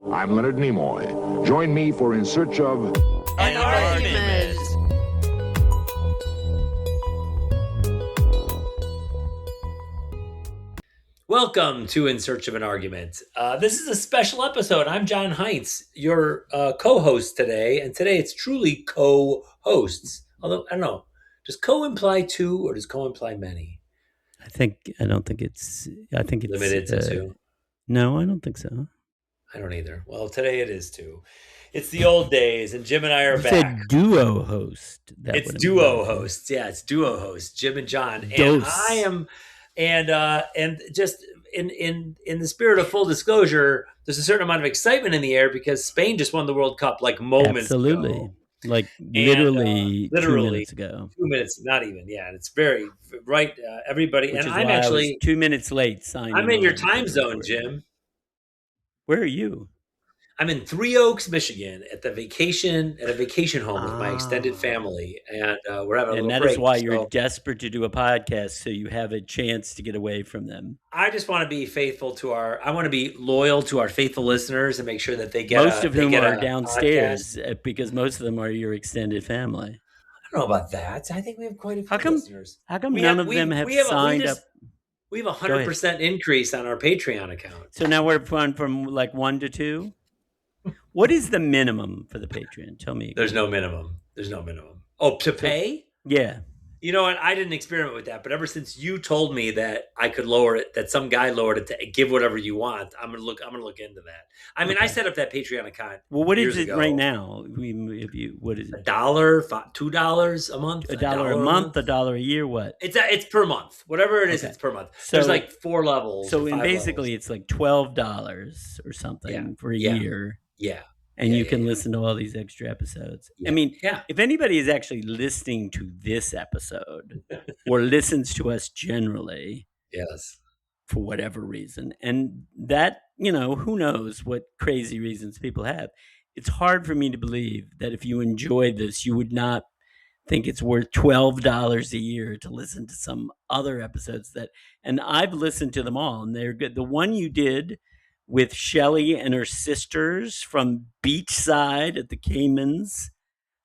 I'm Leonard Nimoy. Join me for In Search of an Argument. Welcome to In Search of an Argument. This is a special episode. I'm John Heinz, your co-host today, and today it's truly co-hosts. Although, I don't know, does co-imply two or does co-imply many? I think it's Limited to two? No, I don't think so. I don't either. Well, today it is two. It's the old days, and Jim and I are back. It's a duo host. It's duo hosts. Yeah, it's duo hosts, Jim and John. And Dose. I am, and just in the spirit of full disclosure, there's a certain amount of excitement in the air because Spain just won the World Cup like moments Absolutely. ago. Like literally 2 minutes ago. 2 minutes, not even. Yeah, and it's very right. Everybody, Which and is I'm why actually I was 2 minutes late signing. I'm in your time zone, Jim. Where are you? I'm in Three Oaks, Michigan, at a vacation home with my extended family, and we're having a little break. And that is why you're desperate to do a podcast, so you have a chance to get away from them. I just want to be faithful to I want to be loyal to our faithful listeners and make sure that they get most of whom are downstairs podcast. Because most of them are your extended family. I don't know about that. I think we have quite a few listeners. How come none of them have signed up? We have 100% increase on our Patreon account. So now we're from like 1 to 2? What is the minimum for the Patreon? Tell me. There's no minimum. Oh, to pay? Yeah. You know what? I didn't experiment with that, but ever since you told me that I could lower it, that some guy lowered it to give whatever you want, I'm gonna look into that. I mean, okay. I set up that Patreon account. Well, what is it ago. Right now? What is it? $1, $2 a month, $1 a month, $1 a year. What? It's per month. Whatever it is, It's per month. So, there's like 4 levels. So basically, it's like $12 or something for a year. Yeah. And you can listen to all these extra episodes. Yeah. I mean, if anybody is actually listening to this episode or listens to us generally, yes, for whatever reason, and that, who knows what crazy reasons people have, it's hard for me to believe that if you enjoy this, you would not think it's worth $12 a year to listen to some other episodes and I've listened to them all, and they're good. The one you did with Shelley and her sisters from Beachside at the Caymans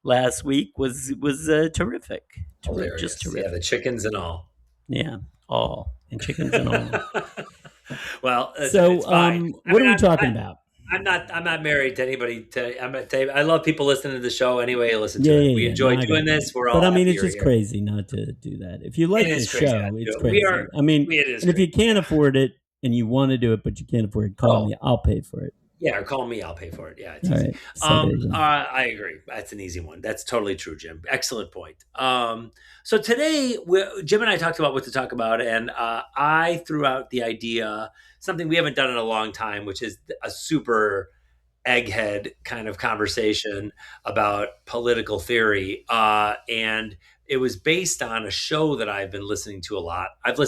last week was terrific. Hilarious. Just terrific. Yeah, the chickens and all. Yeah, all. And chickens and all. Well, so it's fine. What are we talking about? I'm not married to anybody. I love people listening to the show anyway. Listen to it. We enjoy doing this. We're all. But I mean, it's just crazy not to do that. If you like the show, it's crazy. If you can't afford it, and you want to do it, but you can't afford it, call me. I'll pay for it. Yeah, or call me. I'll pay for it. Yeah, it's easy. Right. I agree. That's an easy one. That's totally true, Jim. Excellent point. So today, Jim and I talked about what to talk about, and I threw out the idea, something we haven't done in a long time, which is a super egghead kind of conversation about political theory. And it was based on a show that I've been listening to a lot. I've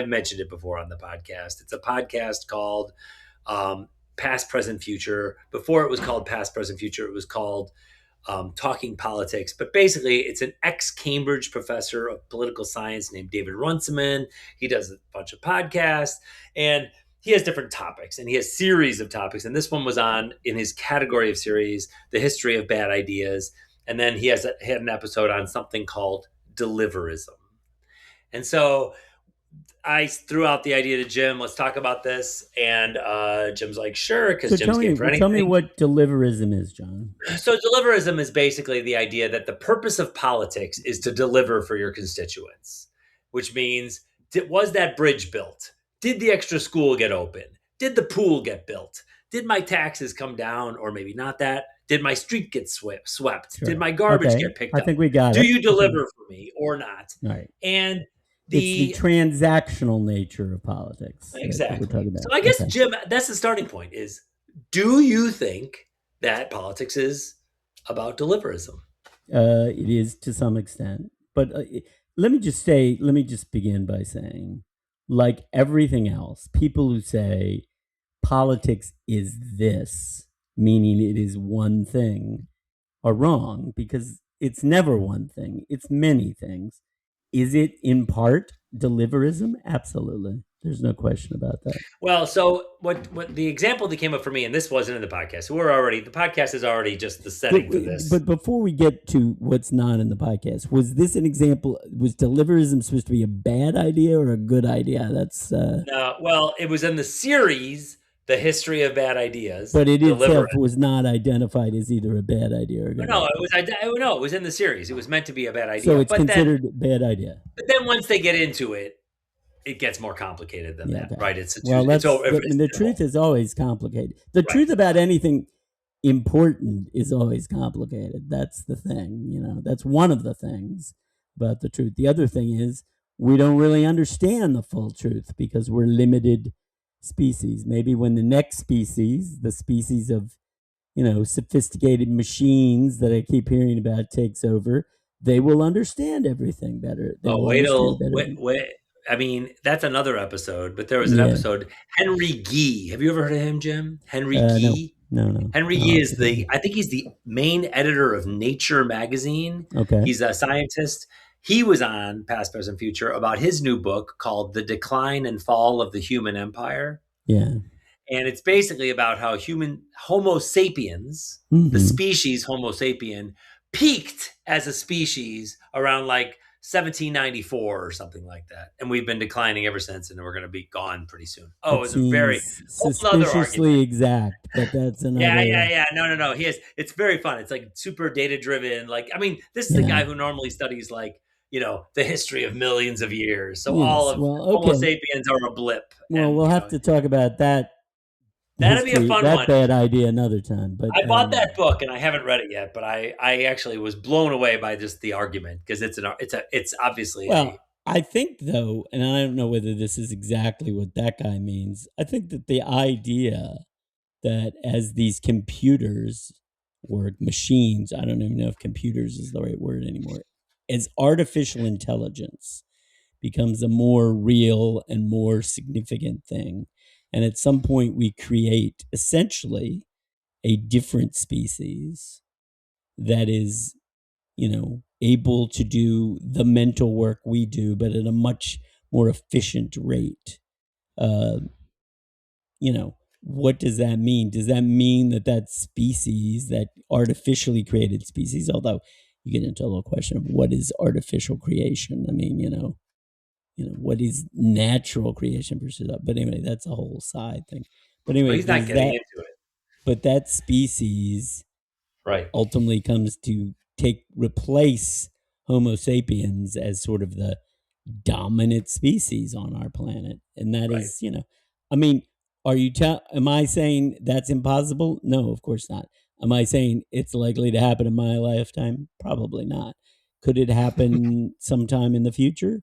mentioned it before on the podcast. It's a podcast called Past, Present, Future. Before it was called Past, Present, Future, it was called Talking Politics. But basically, it's an ex-Cambridge professor of political science named David Runciman. He does a bunch of podcasts, and he has different topics, and he has series of topics. And this one was in his category of series, the history of bad ideas. And then he had an episode on something called Deliverism. And so I threw out the idea to Jim, let's talk about this. And Jim's like, sure, because Jim's game for anything. Tell me what Deliverism is, John. So Deliverism is basically the idea that the purpose of politics is to deliver for your constituents, which means, was that bridge built? Did the extra school get open? Did the pool get built? Did my taxes come down, or maybe not that? Did my street get swept? Sure. Did my garbage get picked up? I think we got it. Do you deliver for me or not? Right. And it's the transactional nature of politics. Exactly. We're talking about. So I guess, Jim, that's the starting point is, do you think that politics is about deliverism? It is to some extent. But let me just begin by saying, like everything else, people who say politics is this, meaning it is one thing, are wrong, because it's never one thing. It's many things. Is it in part deliverism? Absolutely. There's no question about that. Well, so what the example that came up for me, and this wasn't in the podcast. So the podcast is already just the setting for this. But before we get to what's not in the podcast, was this an example? Was deliverism supposed to be a bad idea or a good idea? That's no. Well, it was in the series, The History of Bad Ideas. But it itself was not identified as either a bad idea or a good idea. It was in the series. It was meant to be a bad idea. So it's considered a bad idea. But then once they get into it, it gets more complicated than that, right? The truth is always complicated. The truth about anything important is always complicated. That's the thing, that's one of the things about the truth. The other thing is we don't really understand the full truth because we're limited species. Maybe when the next species, the species of, sophisticated machines that I keep hearing about takes over, they will understand everything better. Wait. I mean, that's another episode, but there was an episode. Henry Gee. Have you ever heard of him, Jim? Henry Gee? No. Henry Gee is I think he's the main editor of Nature magazine. Okay. He's a scientist. He was on Past, Present, Future about his new book called The Decline and Fall of the Human Empire. Yeah. And it's basically about how Homo sapiens, the species Homo sapien, peaked as a species around 1794 or something like that, and we've been declining ever since, and we're going to be gone pretty soon. It's a very suspiciously exact, but that's another. Yeah. No. It's very fun. It's super data driven. This is the guy who normally studies the history of millions of years. So Homo sapiens are a blip. Well, we'll have to talk about that. That'd be a fun one. That bad idea another time. But I bought that book and I haven't read it yet. But I actually was blown away by just the argument because it's obviously. Well, I think though, and I don't know whether this is exactly what that guy means. I think that the idea that as these computers or machines, I don't even know if computers is the right word anymore, as artificial intelligence becomes a more real and more significant thing. And at some point, we create essentially a different species that is, able to do the mental work we do, but at a much more efficient rate. What does that mean? Does that mean that species, that artificially created species, although you get into a little question of what is artificial creation? I mean, what is natural creation versus that? But anyway, that's a whole side thing. But anyway, he's not getting into it. But that species ultimately comes to replace Homo sapiens as sort of the dominant species on our planet. And that is, am I saying that's impossible? No, of course not. Am I saying it's likely to happen in my lifetime? Probably not. Could it happen sometime in the future?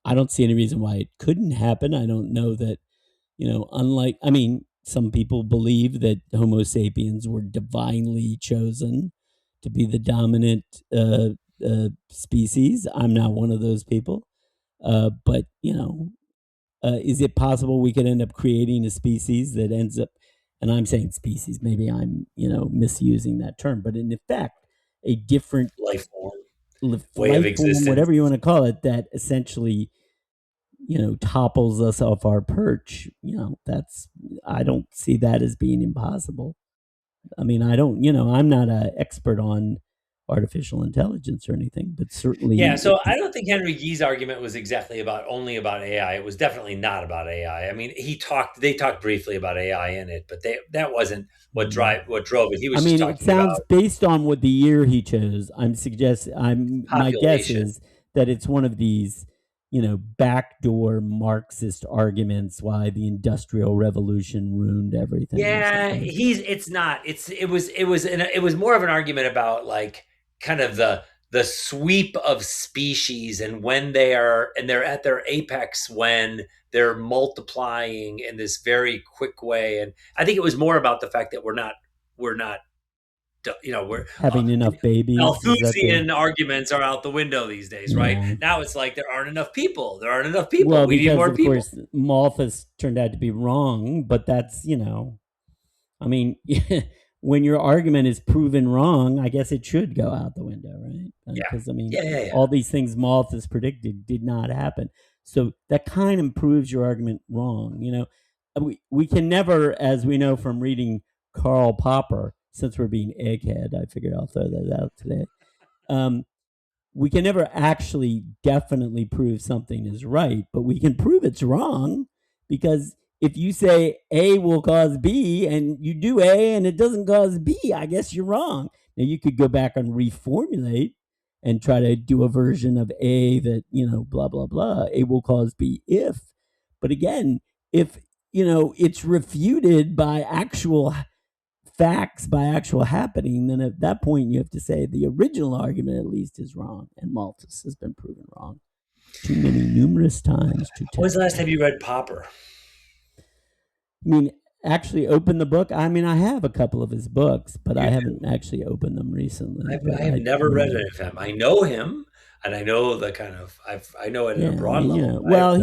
I don't see any reason why it couldn't happen. I don't know that, some people believe that Homo sapiens were divinely chosen to be the dominant species. I'm not one of those people. But, is it possible we could end up creating a species that ends up, and I'm saying species, maybe I'm, misusing that term, but in effect, a different life form, way of existence, whatever you want to call it, that essentially, topples us off our perch. I don't see that as being impossible. I mean, I'm not an expert on artificial intelligence or anything, but certainly. Yeah, so I don't think Henry Gee's argument was exactly only about AI. It was definitely not about AI. I mean, they talked briefly about AI in it, but that wasn't what drove it. He was just talking it sounds about, based on what the year he chose. My guess is that it's one of these, backdoor Marxist arguments why the Industrial Revolution ruined everything. Yeah, it's not. It was more of an argument about kind of the sweep of species and when they're at their apex when they're multiplying in this very quick way. And I think it was more about the fact that we're having enough babies. Malthusian arguments are out the window these days, right? Now it's there aren't enough people. Well, we need more people. Of course, Malthus turned out to be wrong, but that's, when your argument is proven wrong, I guess it should go out the window, right? Because all these things Malthus predicted did not happen. So that kind of proves your argument wrong. We can never, as we know from reading Karl Popper, since we're being egghead, I figured I'll throw that out today. We can never actually definitely prove something is right, but we can prove it's wrong, because if you say A will cause B and you do A and it doesn't cause B, I guess you're wrong. Now you could go back and reformulate and try to do a version of A that, blah, blah, blah. A will cause B if. But again, if, it's refuted by actual facts, by actual happening, then at that point you have to say the original argument at least is wrong, and Malthus has been proven wrong too many numerous times to tell. When's the last time you read Popper? I mean, actually open the book. I mean, I have a couple of his books, but I haven't actually opened them recently. I have never read any of him. I know him, and I know the kind of I know it at a broad level. Well,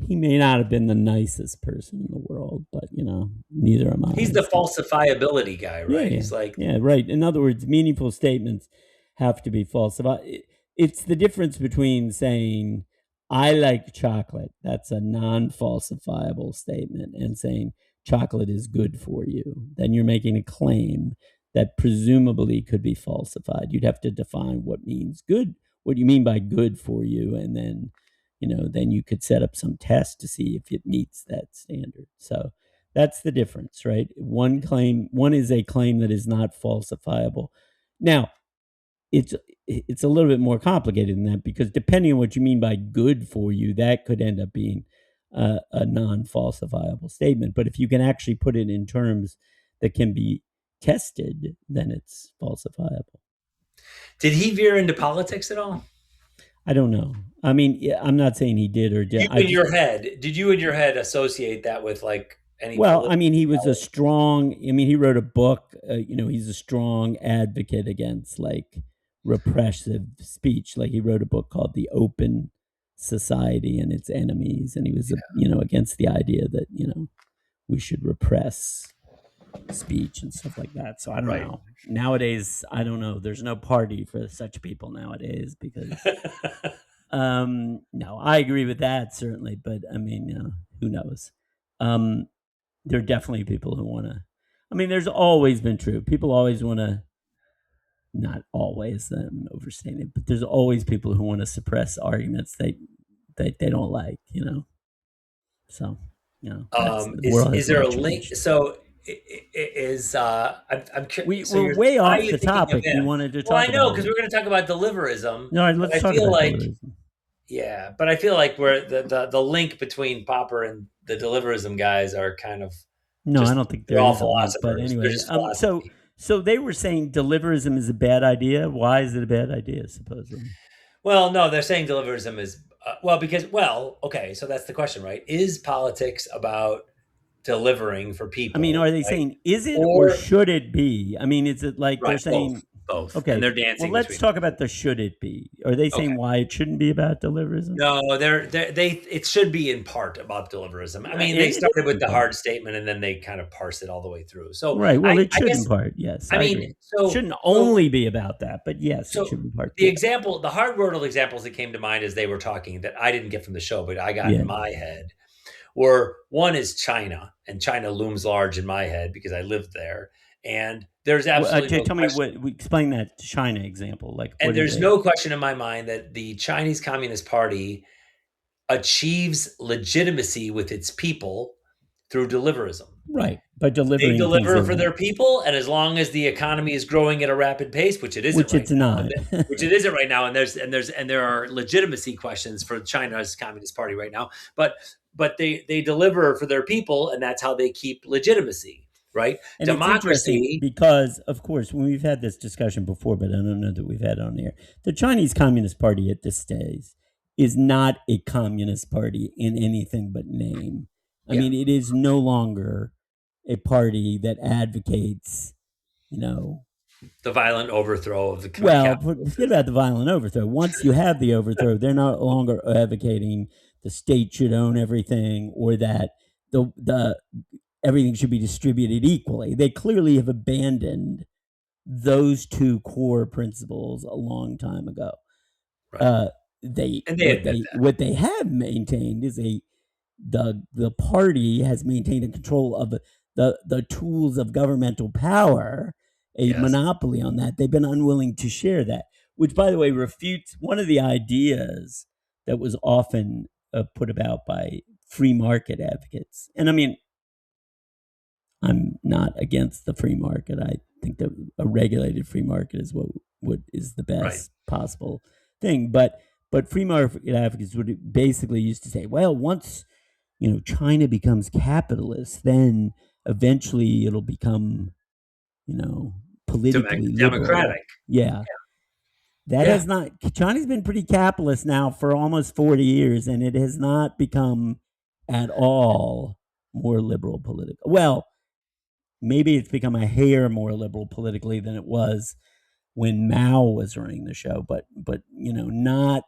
he may not have been the nicest person in the world, but neither am I. He's the falsifiability guy, right? Yeah, He's like, right. In other words, meaningful statements have to be falsified. It's the difference between saying I like chocolate, that's a non-falsifiable statement, and saying chocolate is good for you. Then you're making a claim that presumably could be falsified. You'd have to define what means good, what you mean by good for you, and then then you could set up some test to see if it meets that standard. So that's the difference, right? One is a claim that is not falsifiable. Now, it's a little bit more complicated than that, because depending on what you mean by good for you, that could end up being a non-falsifiable statement. But if you can actually put it in terms that can be tested, then it's falsifiable. Did he veer into politics at all? I don't know. I mean, I'm not saying he did or did. Did you in your head associate that with like any? Well, I mean, he was he wrote a book. He's a strong advocate against like repressive speech. Like he wrote a book called "The Open Society and Its Enemies," and he was, against the idea that we should repress speech and stuff like that. So I don't know. Nowadays, I don't know. There's no party for such people nowadays, because no, I agree with that certainly, but I mean, who knows? There are definitely people who want to. I mean, there's always been true. People always want to. Not always, I'm overstating it, but there's always people who want to suppress arguments they don't like. So is there a link? So I'm curious. We're way off the topic you wanted to talk about. Well, I know, because we're going to talk about deliverism. No, let's talk about deliverism. Yeah, but I feel like we're the link between Popper and the deliverism guys are kind of I don't think they're all philosophers. But anyway, so they were saying deliverism is a bad idea. Why is it a bad idea, supposedly? Well, no, they're saying deliverism is okay. So that's the question, right? Is politics about delivering for people? I mean, are they saying is it or should it be? I mean, is it like they're saying both? Okay, and they're dancing. Well, let's talk about the should it be. Are they saying why it shouldn't be about deliverism? No, it should be in part about deliverism. I mean, they started with the hard statement and then they kind of parse it all the way through. So it should in part, yes. I mean, it shouldn't only be about that, but yes, it should be part. The hard world examples that came to mind as they were talking that I didn't get from the show, but I got in my head, were one is China, and China looms large in my head because I lived there. And there's absolutely tell me explain that China example. And there's no question in my mind that the Chinese Communist Party achieves legitimacy with its people through deliverism. Right. By delivering. They deliver for their people, and as long as the economy is growing at a rapid pace, which it isn't, which it isn't right now, and there are legitimacy questions for China's Communist Party right now, but they deliver for their people, and that's how they keep legitimacy. Right. And democracy, because of course, when we've had this discussion before, but I don't know that we've had it on the air. The Chinese Communist Party at this stage is not a communist party in anything but name. I mean, it is no longer a party that advocates, the violent overthrow of the forget about the violent overthrow. Once you have the overthrow, they're no longer advocating the state should own everything, or that the everything should be distributed equally. They clearly have abandoned those two core principles a long time ago. Right. And they admit that. what they have maintained is the party has maintained a control of the tools of governmental power, a monopoly on that. They've been unwilling to share that, which, by the way, refutes one of the ideas that was often put about by free market advocates. And I mean, I'm not against the free market. I think that a regulated free market is what is the best possible thing. But free market advocates would basically used to say, well, once China becomes capitalist, then eventually it'll become politically liberal. Democratic. Yeah. That has not. China's been pretty capitalist now for almost 40 years, and it has not become at all more liberal politically. Well, maybe it's become a hair more liberal politically than it was when Mao was running the show, but not.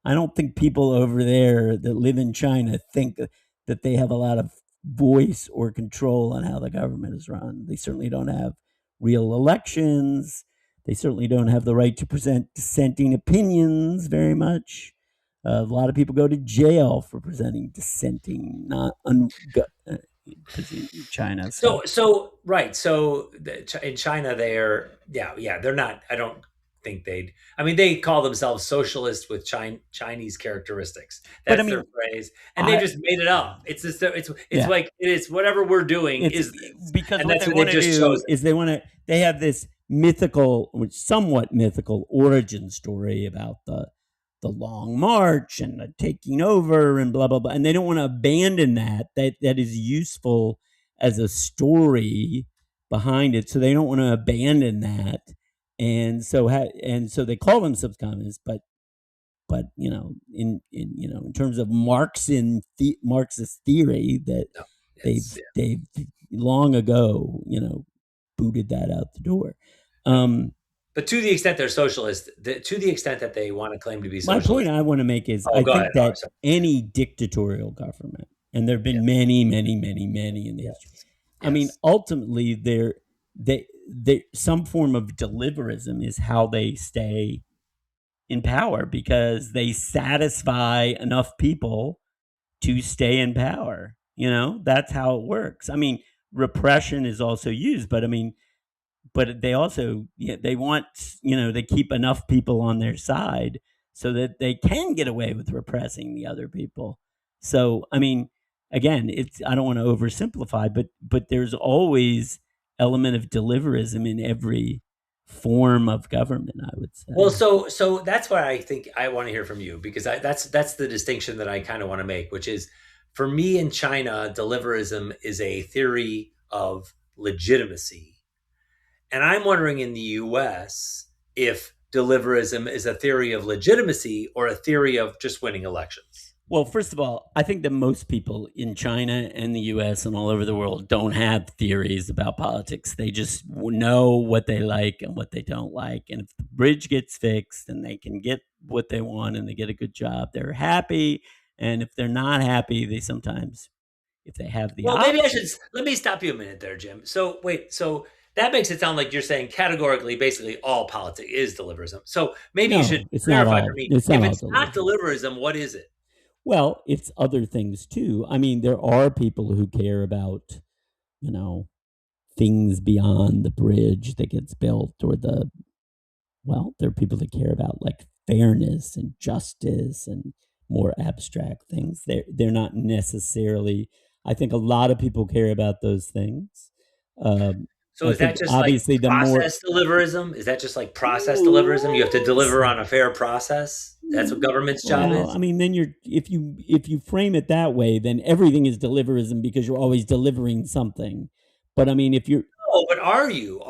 I don't think people over there that live in China think that they have a lot of voice or control on how the government is run. They certainly don't have real elections. They certainly don't have the right to present dissenting opinions very much. A lot of people go to jail for presenting dissenting, not China. So in China, they're not. I don't think they call themselves socialist with Chinese characteristics. That's their phrase, and they just made it up. It's just like it's whatever we're doing is this. Because and what they want to do is they have this mythical, somewhat mythical origin story about the long march and the taking over and blah blah blah, and they don't want to abandon that is useful as a story behind it, so they don't want to abandon that, and so they call themselves communists, but in terms of Marxist theory, that they've long ago booted that out the door. But to the extent they're socialist, to the extent that they want to claim to be socialist. My point I want to make is I think that any dictatorial government, and there have been many, many, many, many in the history. I mean, ultimately, they some form of deliverism is how they stay in power, because they satisfy enough people to stay in power. That's how it works. I mean, repression is also used, but they also they want they keep enough people on their side so that they can get away with repressing the other people. So I mean, again, I don't want to oversimplify, but there's always element of deliverism in every form of government, I would say. Well, so that's why I think I want to hear from you, because that's the distinction that I kind of want to make, which is, for me in China, deliverism is a theory of legitimacy. And I'm wondering in the US if deliverism is a theory of legitimacy or a theory of just winning elections. Well, first of all, I think that most people in China and the US and all over the world don't have theories about politics. They just know what they like and what they don't like. And if the bridge gets fixed and they can get what they want and they get a good job, they're happy. And if they're not happy, they sometimes, if they have the maybe let me stop you a minute there, Jim. So that makes it sound like you're saying categorically, basically, all politics is deliverism. So maybe you should clarify for me. If it's not deliverism, what is it? Well, it's other things too. I mean, there are people who care about, things beyond the bridge that gets built, or there are people that care about like fairness and justice and more abstract things. They're not necessarily. I think a lot of people care about those things. So is that just obviously like process deliverism? Is that just like process deliverism? You have to deliver on a fair process. That's what government's job is. I mean, then if you frame it that way, then everything is deliverism, because you're always delivering something. But I mean, if you're but are you?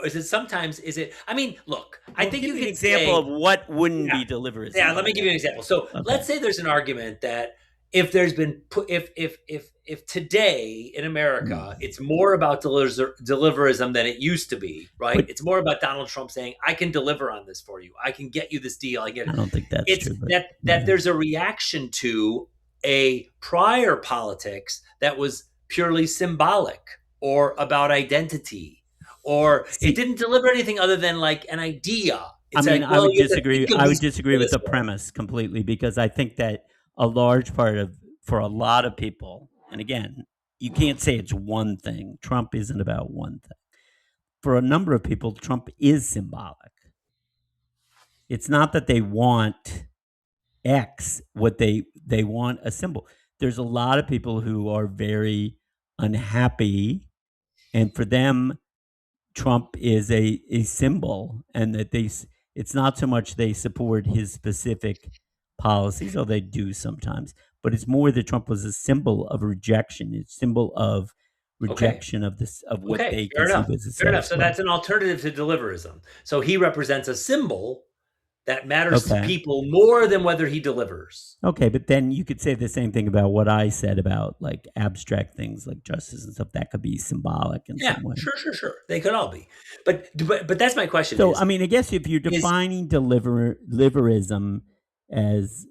Is it sometimes? Is it? I mean, look. I think you can an example of what wouldn't be deliverism. Yeah, let me give you an example. So let's say there's an argument that if there's been if today in America it's more about deliverism than it used to be, right? It's more about Donald Trump saying, "I can deliver on this for you. I can get you this deal. I get it." I don't think that's true. That there's a reaction to a prior politics that was purely symbolic or about identity, or it didn't deliver anything other than like an idea. It's like, I well, would you have to disagree. think of I would these disagree people with this the way. premise completely, because I think that a large part of, for a lot of people, and again, you can't say it's one thing. Trump isn't about one thing. For a number of people, Trump is symbolic. It's not that they want X, what they want a symbol. There's a lot of people who are very unhappy, and for them, Trump is a symbol, and that it's not so much they support his specific policies, although they do sometimes, but it's more that Trump was a symbol of rejection. It's a symbol of Okay. rejection of this, of what Okay. they Fair conceive enough. as a Fair enough. status So quo. that's an alternative to deliverism. So he represents a symbol that matters to Okay. people more than whether he delivers. Okay, but then you could say the same thing about what I said about like abstract things like justice and stuff. That could be symbolic in Yeah, some way. sure. They could all be. But that's my question So, I mean, I guess if you're is defining deliverism as,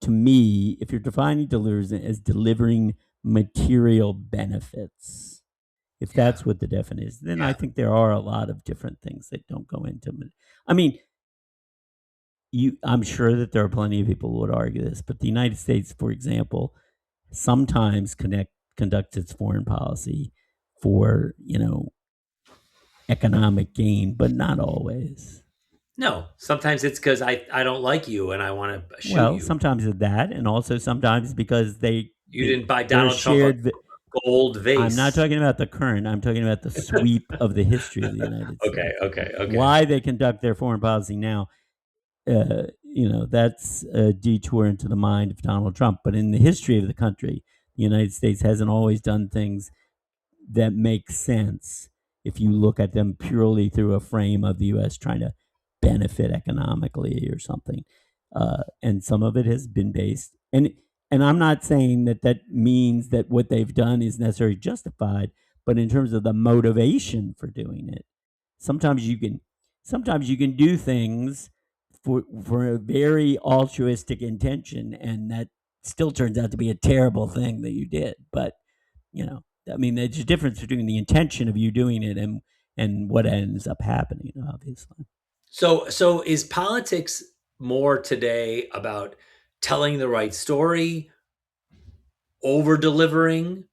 to me, if you're defining deliverism as delivering material benefits, if yeah, that's what the definition is, then I yeah. think there are a lot of different things that don't go into it. I mean, I'm sure that there are plenty of people who would argue this, but the United States, for example, sometimes conducts its foreign policy for, economic gain, but not always. No, sometimes it's because I don't like you and I want to shoot Well, you. sometimes it's that, and also sometimes because You didn't buy they're Donald Trump a shared. gold I'm not vase. talking about the current. I'm talking about the sweep of the history of the United States. Okay. Why they conduct their foreign policy now, that's a detour into the mind of Donald Trump. But in the history of the country, the United States hasn't always done things that make sense if you look at them purely through a frame of the U.S. trying to benefit economically or something. And some of it has been based, and I'm not saying that that means that what they've done is necessarily justified, but in terms of the motivation for doing it, sometimes you can sometimes you can do things for a very altruistic intention, and that still turns out to be a terrible thing that you did. But I mean, there's a difference between the intention of you doing it and what ends up happening, obviously. So is politics more today about telling the right story, over delivering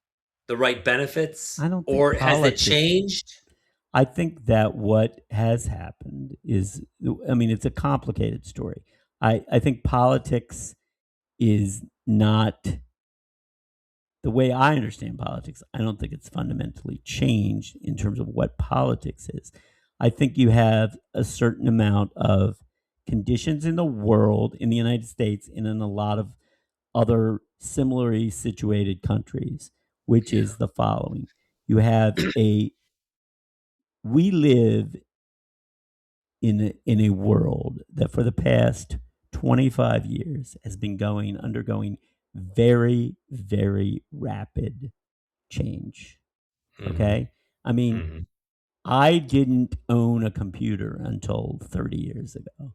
the right benefits, I don't think or has it politics. changed? I think that what has happened is, I mean, it's a complicated story. I think politics is not the way I understand politics. I don't think it's fundamentally changed in terms of what politics is. I think you have a certain amount of conditions in the world, in the United States, and in a lot of other similarly situated countries, which Yeah. is the following. You have we live in a world that for the past 25 years has been undergoing very, very rapid change. Mhm. Okay. I mean, Mhm. I didn't own a computer until 30 years ago.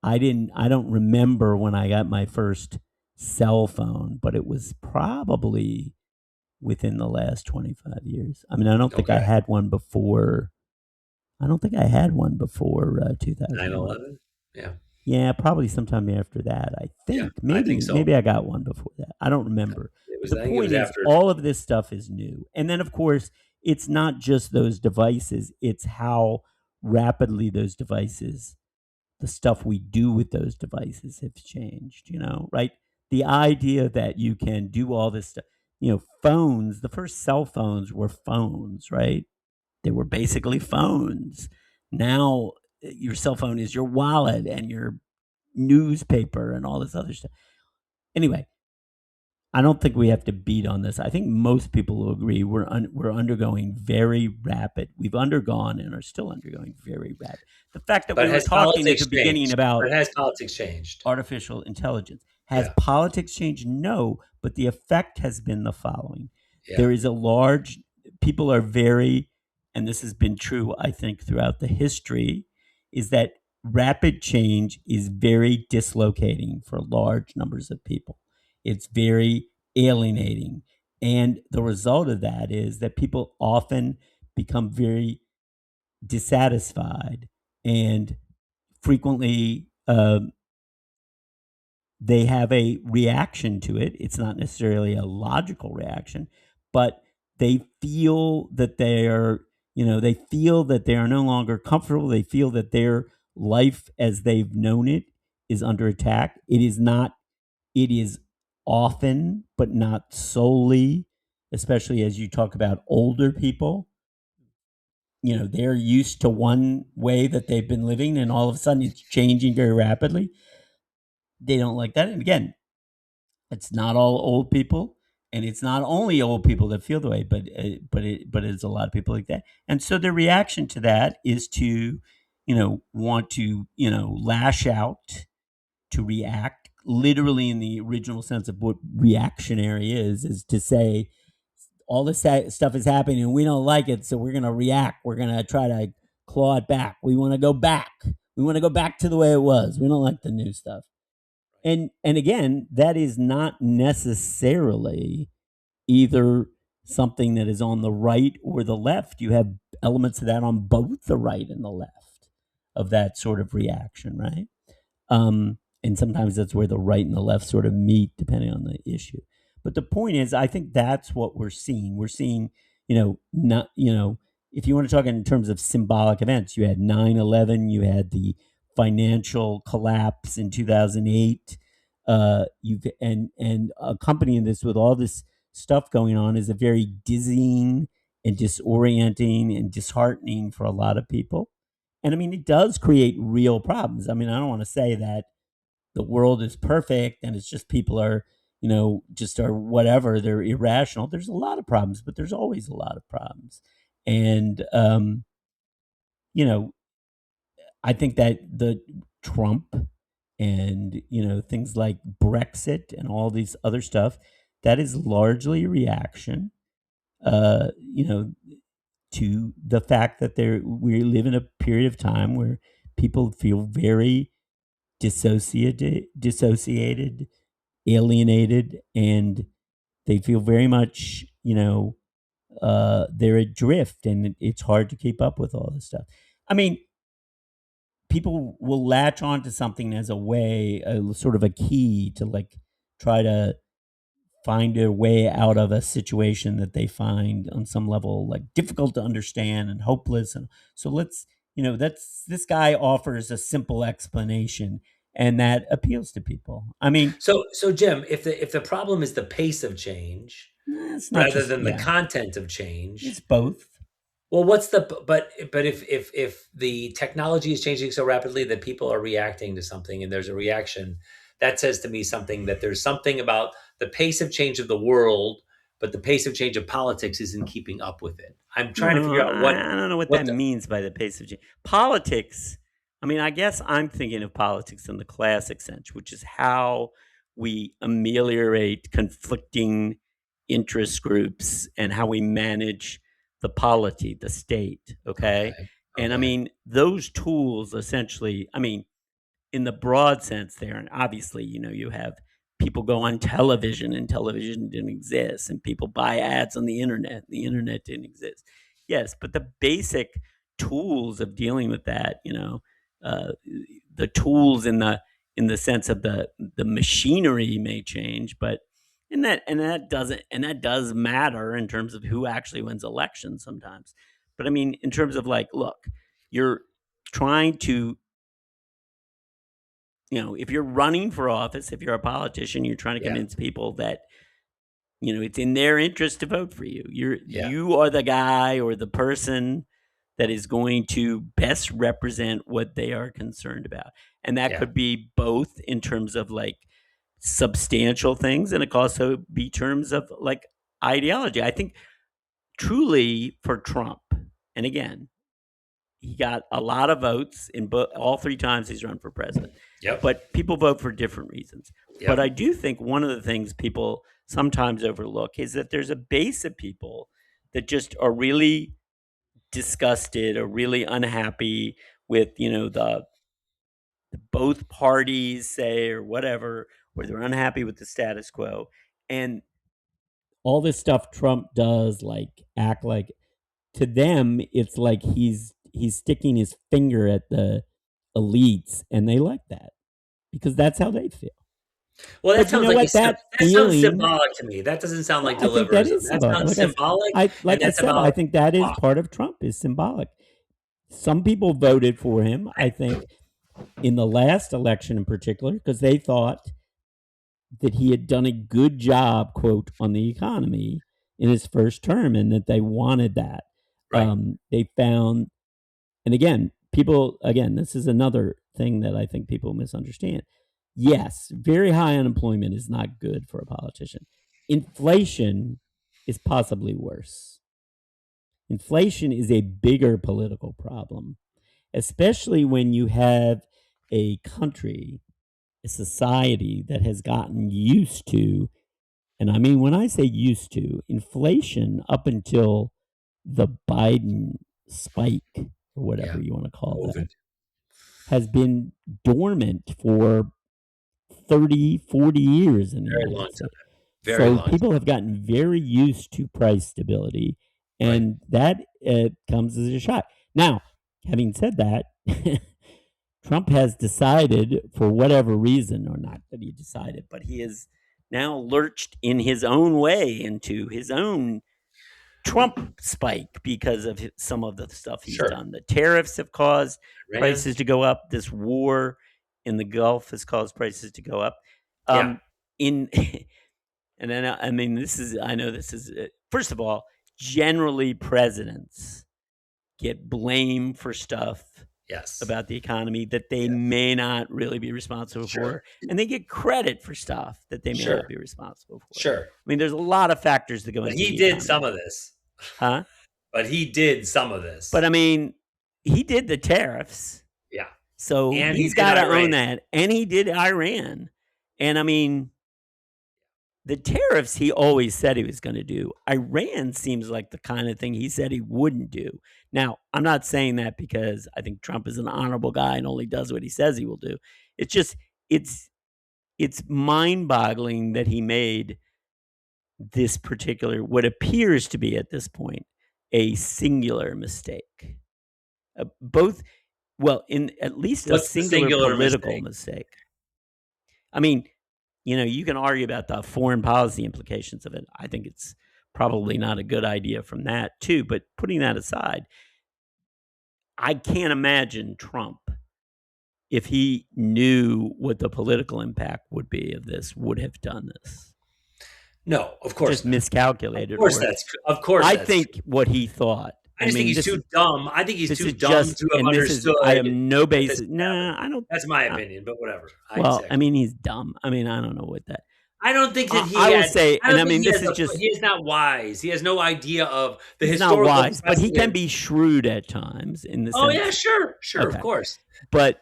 I don't remember when I got my first cell phone, but it was probably within the last 25 years. I mean, Okay. I don't think I had one before 2001. 9/11? Yeah. Yeah, probably sometime after that. I Yeah, think I think so. maybe I got one before that. I don't remember. But the I think it was point is, after. all of this stuff is new. And then, of course, it's not just those devices; it's how rapidly those devices, the stuff we do with those devices, have changed. Right? The idea that you can do all this stuff. Phones. The first cell phones were phones, right? They were basically phones. Now your cell phone is your wallet and your newspaper and all this other stuff. Anyway, I don't think we have to beat on this. I think most people will agree we're undergoing very rapid. We've undergone and are still undergoing very rapid. The fact that But we were has talking at the politics beginning changed? about But has politics changed? artificial intelligence. Has Yeah. politics changed? No, but the effect has been the following. Yeah. There is a large, people are very, and this has been true, I think, throughout the history, is that rapid change is very dislocating for large numbers of people. It's very alienating. And the result of that is that people often become very dissatisfied and frequently they have a reaction to it. It's not necessarily a logical reaction, but they feel that they feel that they are no longer comfortable. They feel that their life as they've known it is under attack. It is often, but not solely, especially as you talk about older people. They're used to one way that they've been living, and all of a sudden it's changing very rapidly. They don't like that. And again, it's not all old people, and it's not only old people that feel the way, but it's a lot of people like that. And so the reaction to that is to, want to, lash out, to react, literally in the original sense of what reactionary is to say all this stuff is happening and we don't like it, so we're going to react. We're going to try to claw it back. We want to go back. We want to go back to the way it was. We don't like the new stuff. And again, that is not necessarily either something that is on the right or the left. You have elements of that on both the right and the left of that sort of reaction, right? And sometimes that's where the right and the left sort of meet, depending on the issue. But the point is, I think that's what we're seeing. We're seeing, not, if you want to talk in terms of symbolic events, you had 9/11, you had the financial collapse in 2008. And accompanying this with all this stuff going on is a very dizzying and disorienting and disheartening for a lot of people. And I mean, it does create real problems. I mean, I don't want to say that the world is perfect and it's just people are, just are whatever, they're irrational. There's a lot of problems, but there's always a lot of problems. And, I think that the Trump and, things like Brexit and all these other stuff, that is largely a reaction, uh, you know, to the fact that we live in a period of time where people feel very dissociated, alienated, and they feel very much, they're adrift, and it's hard to keep up with all this stuff. I mean, people will latch on to something as a way, sort of a key to like try to find a way out of a situation that they find on some level like difficult to understand and hopeless. And so that's this guy offers a simple explanation, and that appeals to people. I mean, So Jim, if the problem is the pace of change it's not rather just, than the yeah, content of it's change, both. well, what's the but if the technology is changing so rapidly that people are reacting to something and there's a reaction, that says to me something that there's something about the pace of change of the world, but the pace of change of politics isn't keeping up with it. I'm trying to No, figure out I don't know what what that the means by the pace of change. Politics, I mean, I guess I'm thinking of politics in the classic sense, which is how we ameliorate conflicting interest groups and how we manage the polity, the state. Okay. okay, And I okay, mean, those tools essentially, I mean, in the broad sense there, and obviously, you have people go on television and television didn't exist, and people buy ads on the internet didn't exist. Yes, but the basic tools of dealing with that, uh, the tools in the sense of the machinery may change, but and that does matter in terms of who actually wins elections sometimes. But I mean, in terms of like, look, you're trying to, if you're running for office, if you're a politician, you're trying to yeah, convince people that, it's in their interest to vote for you. yeah, You are the guy or the person that is going to best represent what they are concerned about. And that yeah, could be both in terms of like substantial things, and it could also be terms of like ideology. I think truly for Trump, and again, he got a lot of votes in all three times he's run for president. yep, But people vote for different reasons. But yep, I do think one of the things people sometimes overlook is that there's a base of people that just are really disgusted or really unhappy with, the both parties say or whatever, or they're unhappy with the status quo. And all this stuff Trump does, like act like, to them it's like he's sticking his finger at the elites, and they like that because that's how they feel. Well, that But you sounds know like what? That that sounds feeling, symbolic to me. That doesn't sound like I think that deliverism. is That symbolic. sounds symbolic, and Like I that's said, I about think that is talk. part of Trump is symbolic. Some people voted for him, I think, in the last election in particular, because they thought that he had done a good job, quote, on the economy in his first term, and that they wanted that. Right. They found, and again, this is another thing that I think people misunderstand. Yes, very high unemployment is not good for a politician. Inflation is possibly worse. Inflation is a bigger political problem, especially when you have a country, a society that has gotten used to, and I mean, when I say used to, inflation up until the Biden spike, or whatever Yeah. you want to call COVID. that, has been dormant for 30, 40 years in the Very United long States. time. Very long People have gotten very used to price stability, and that comes as a shock. Now, having said that, Trump has decided, for whatever reason, or not that he decided, but he has now lurched in his own way into his own Trump spike because of some of the stuff he's Sure. done. The tariffs have caused Iran. prices to go up. This war in the Gulf has caused prices to go up. Yeah. And then, I mean, I know this is, first of all, generally presidents get blamed for stuff Yes. about the economy that they may not really be responsible for, and they get credit for stuff that they may not be responsible for. Sure. I mean, there's a lot of factors that go into he the did economy. some of this. Huh? But he did some of this. But I mean, he did the tariffs. Yeah. So And he's got to own that. And he did Iran. And I mean, the tariffs he always said he was going to do. Iran seems like the kind of thing he said he wouldn't do. Now, I'm not saying that because I think Trump is an honorable guy and only does what he says he will do. It's just, it's mind-boggling that he made this particular, what appears to be at this point, a singular mistake. In at least What's a singular political mistake? I mean, you can argue about the foreign policy implications of it. I think it's probably not a good idea from that too. But putting that aside, I can't imagine Trump, if he knew what the political impact would be of this, would have done this. No, of course just miscalculated. Of course that's true. Of course, I think what he thought. I think he's too dumb. I think he's too dumb to have understood. I have no basis. No, I don't. That's my opinion, but whatever. I mean, he's dumb. I mean, I don't know what that. I don't think that he. I will say, and I mean, this is just. He is not wise. He has no idea of the historical. Not wise, but he can be shrewd at times. In the sense. Oh yeah, sure, okay. Of course. But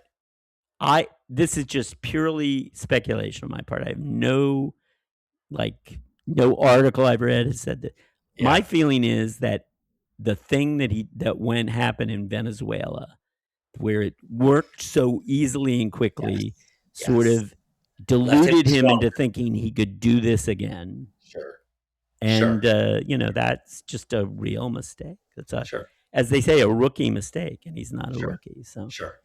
this is just purely speculation on my part. I have no article I've read has said that. Yeah. My feeling is that the thing that happened in Venezuela, where it worked so easily and quickly, sort of deluded him into thinking he could do this again. Sure. And that's just a real mistake. It's as they say, a rookie mistake, and he's not a rookie. So sure.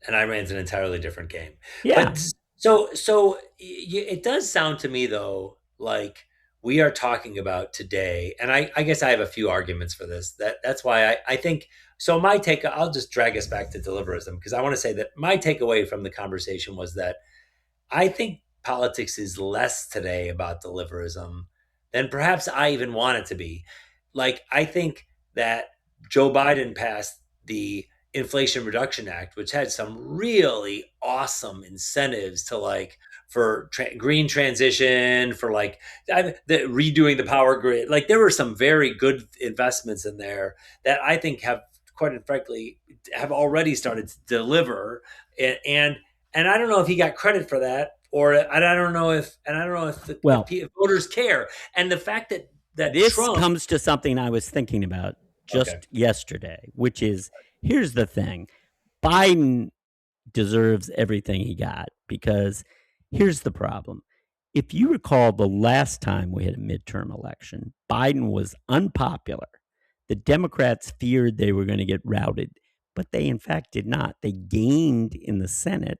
And Iran's an entirely different game. Yeah. But so it does sound to me though like we are talking about today, and I guess I have a few arguments for this. That's why I think so. My take, I'll just drag us back to deliverism because I want to say that my takeaway from the conversation was that I think politics is less today about deliverism than perhaps I even want it to be. Like, I think that Joe Biden passed the Inflation Reduction Act, which had some really awesome incentives to for green transition, for redoing the power grid. Like, there were some very good investments in there that I think have, quite frankly, have already started to deliver. And I don't know if he got credit for that, I don't know if if voters care. And the fact that this Trump comes to something I was thinking about just yesterday, which is, here's the thing. Biden deserves everything he got, because here's the problem. If you recall, the last time we had a midterm election, Biden was unpopular. The Democrats feared they were going to get routed but they in fact did not. They gained in the Senate,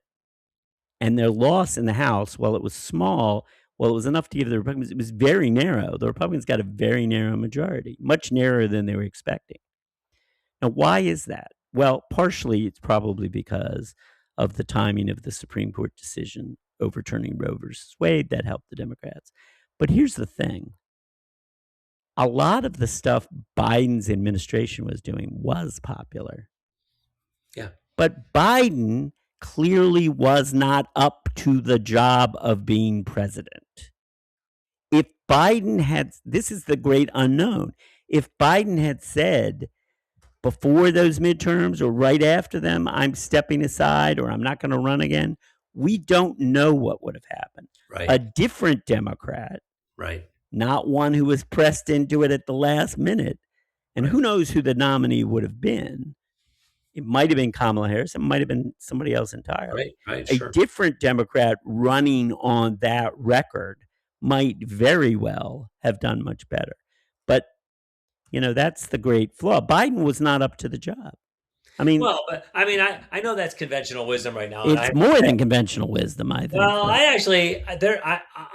and their loss in the House, while it was small, well, it was enough to give the Republicans, it was very narrow. The Republicans got a very narrow majority, much narrower than they were expecting. Now, why is that? Well, partially it's probably because of the timing of the Supreme Court decision overturning Roe versus Wade. That helped the Democrats. But here's the thing. A lot of the stuff Biden's administration was doing was popular. Yeah. But Biden clearly was not up to the job of being president. If Biden had, this is the great unknown, if Biden had said before those midterms or right after them, I'm stepping aside or I'm not going to run again, we don't know what would have happened. Right. A different Democrat, right, not one who was pressed into it at the last minute, and who knows who the nominee would have been. It might have been Kamala Harris. It might have been somebody else entirely. Right, a sure. different Democrat running on that record might very well have done much better. But, that's the great flaw. Biden was not up to the job. I mean, well, but I mean, I know that's conventional wisdom right now. It's more than conventional wisdom, I think. Well, I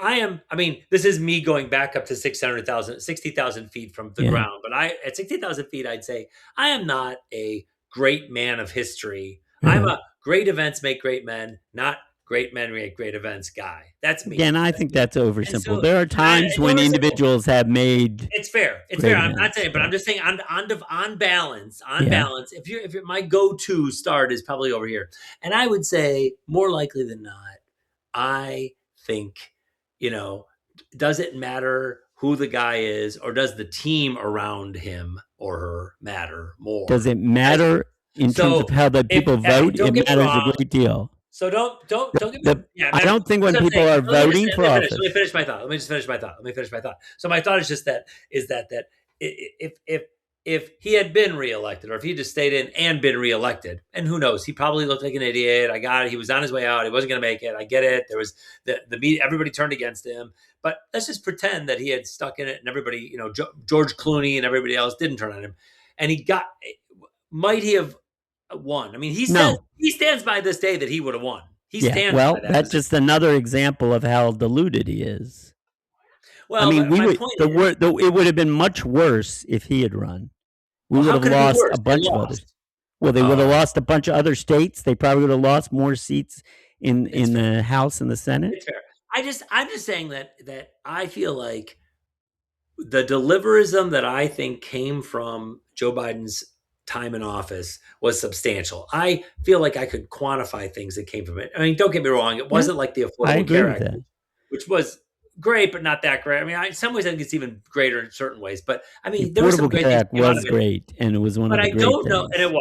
am. I mean, this is me going back up to 60,000 feet from the ground. But at 60,000 feet, I'd say I am not a great man of history. I'm a great events make great men, not great men make great events guy. That's me. Again, I think that's oversimple. So, there are times when individuals have made. It's fair. It's fair. I'm not saying, but I'm just saying on balance, if you're my go-to start is probably over here. And I would say more likely than not, I think, does it matter who the guy is, or does the team around him or her matter more? Does it matter in terms of how the people vote? It matters a great deal. So don't get me. I don't think when people are voting for office. Let me finish my thought. Let me finish my thought. So my thought is just that if he had been reelected, or if he just stayed in and been reelected, and who knows, he probably looked like an idiot. I got it. He was on his way out. He wasn't going to make it. I get it. There was the media. Everybody turned against him. But let's just pretend that he had stuck in it, and everybody, George Clooney and everybody else didn't turn on him, and might he have won? I mean, he stands by this day that he would have won. He stands by that. That's just another example of how deluded he is. Well, I mean, it would have been much worse if he had run. We would have lost a bunch of others. Well, they would have lost a bunch of other states. They probably would have lost more seats in the House and the Senate. It's fair. I'm just saying that I feel like the deliverism that I think came from Joe Biden's time in office was substantial. I feel like I could quantify things that came from it. I mean, don't get me wrong. It wasn't like the Affordable Care Act, which was great, but not that great. I mean, in some ways, I think it's even greater in certain ways. But I mean, there was some great things. Was great, and it was one of the great things. But I don't know, and it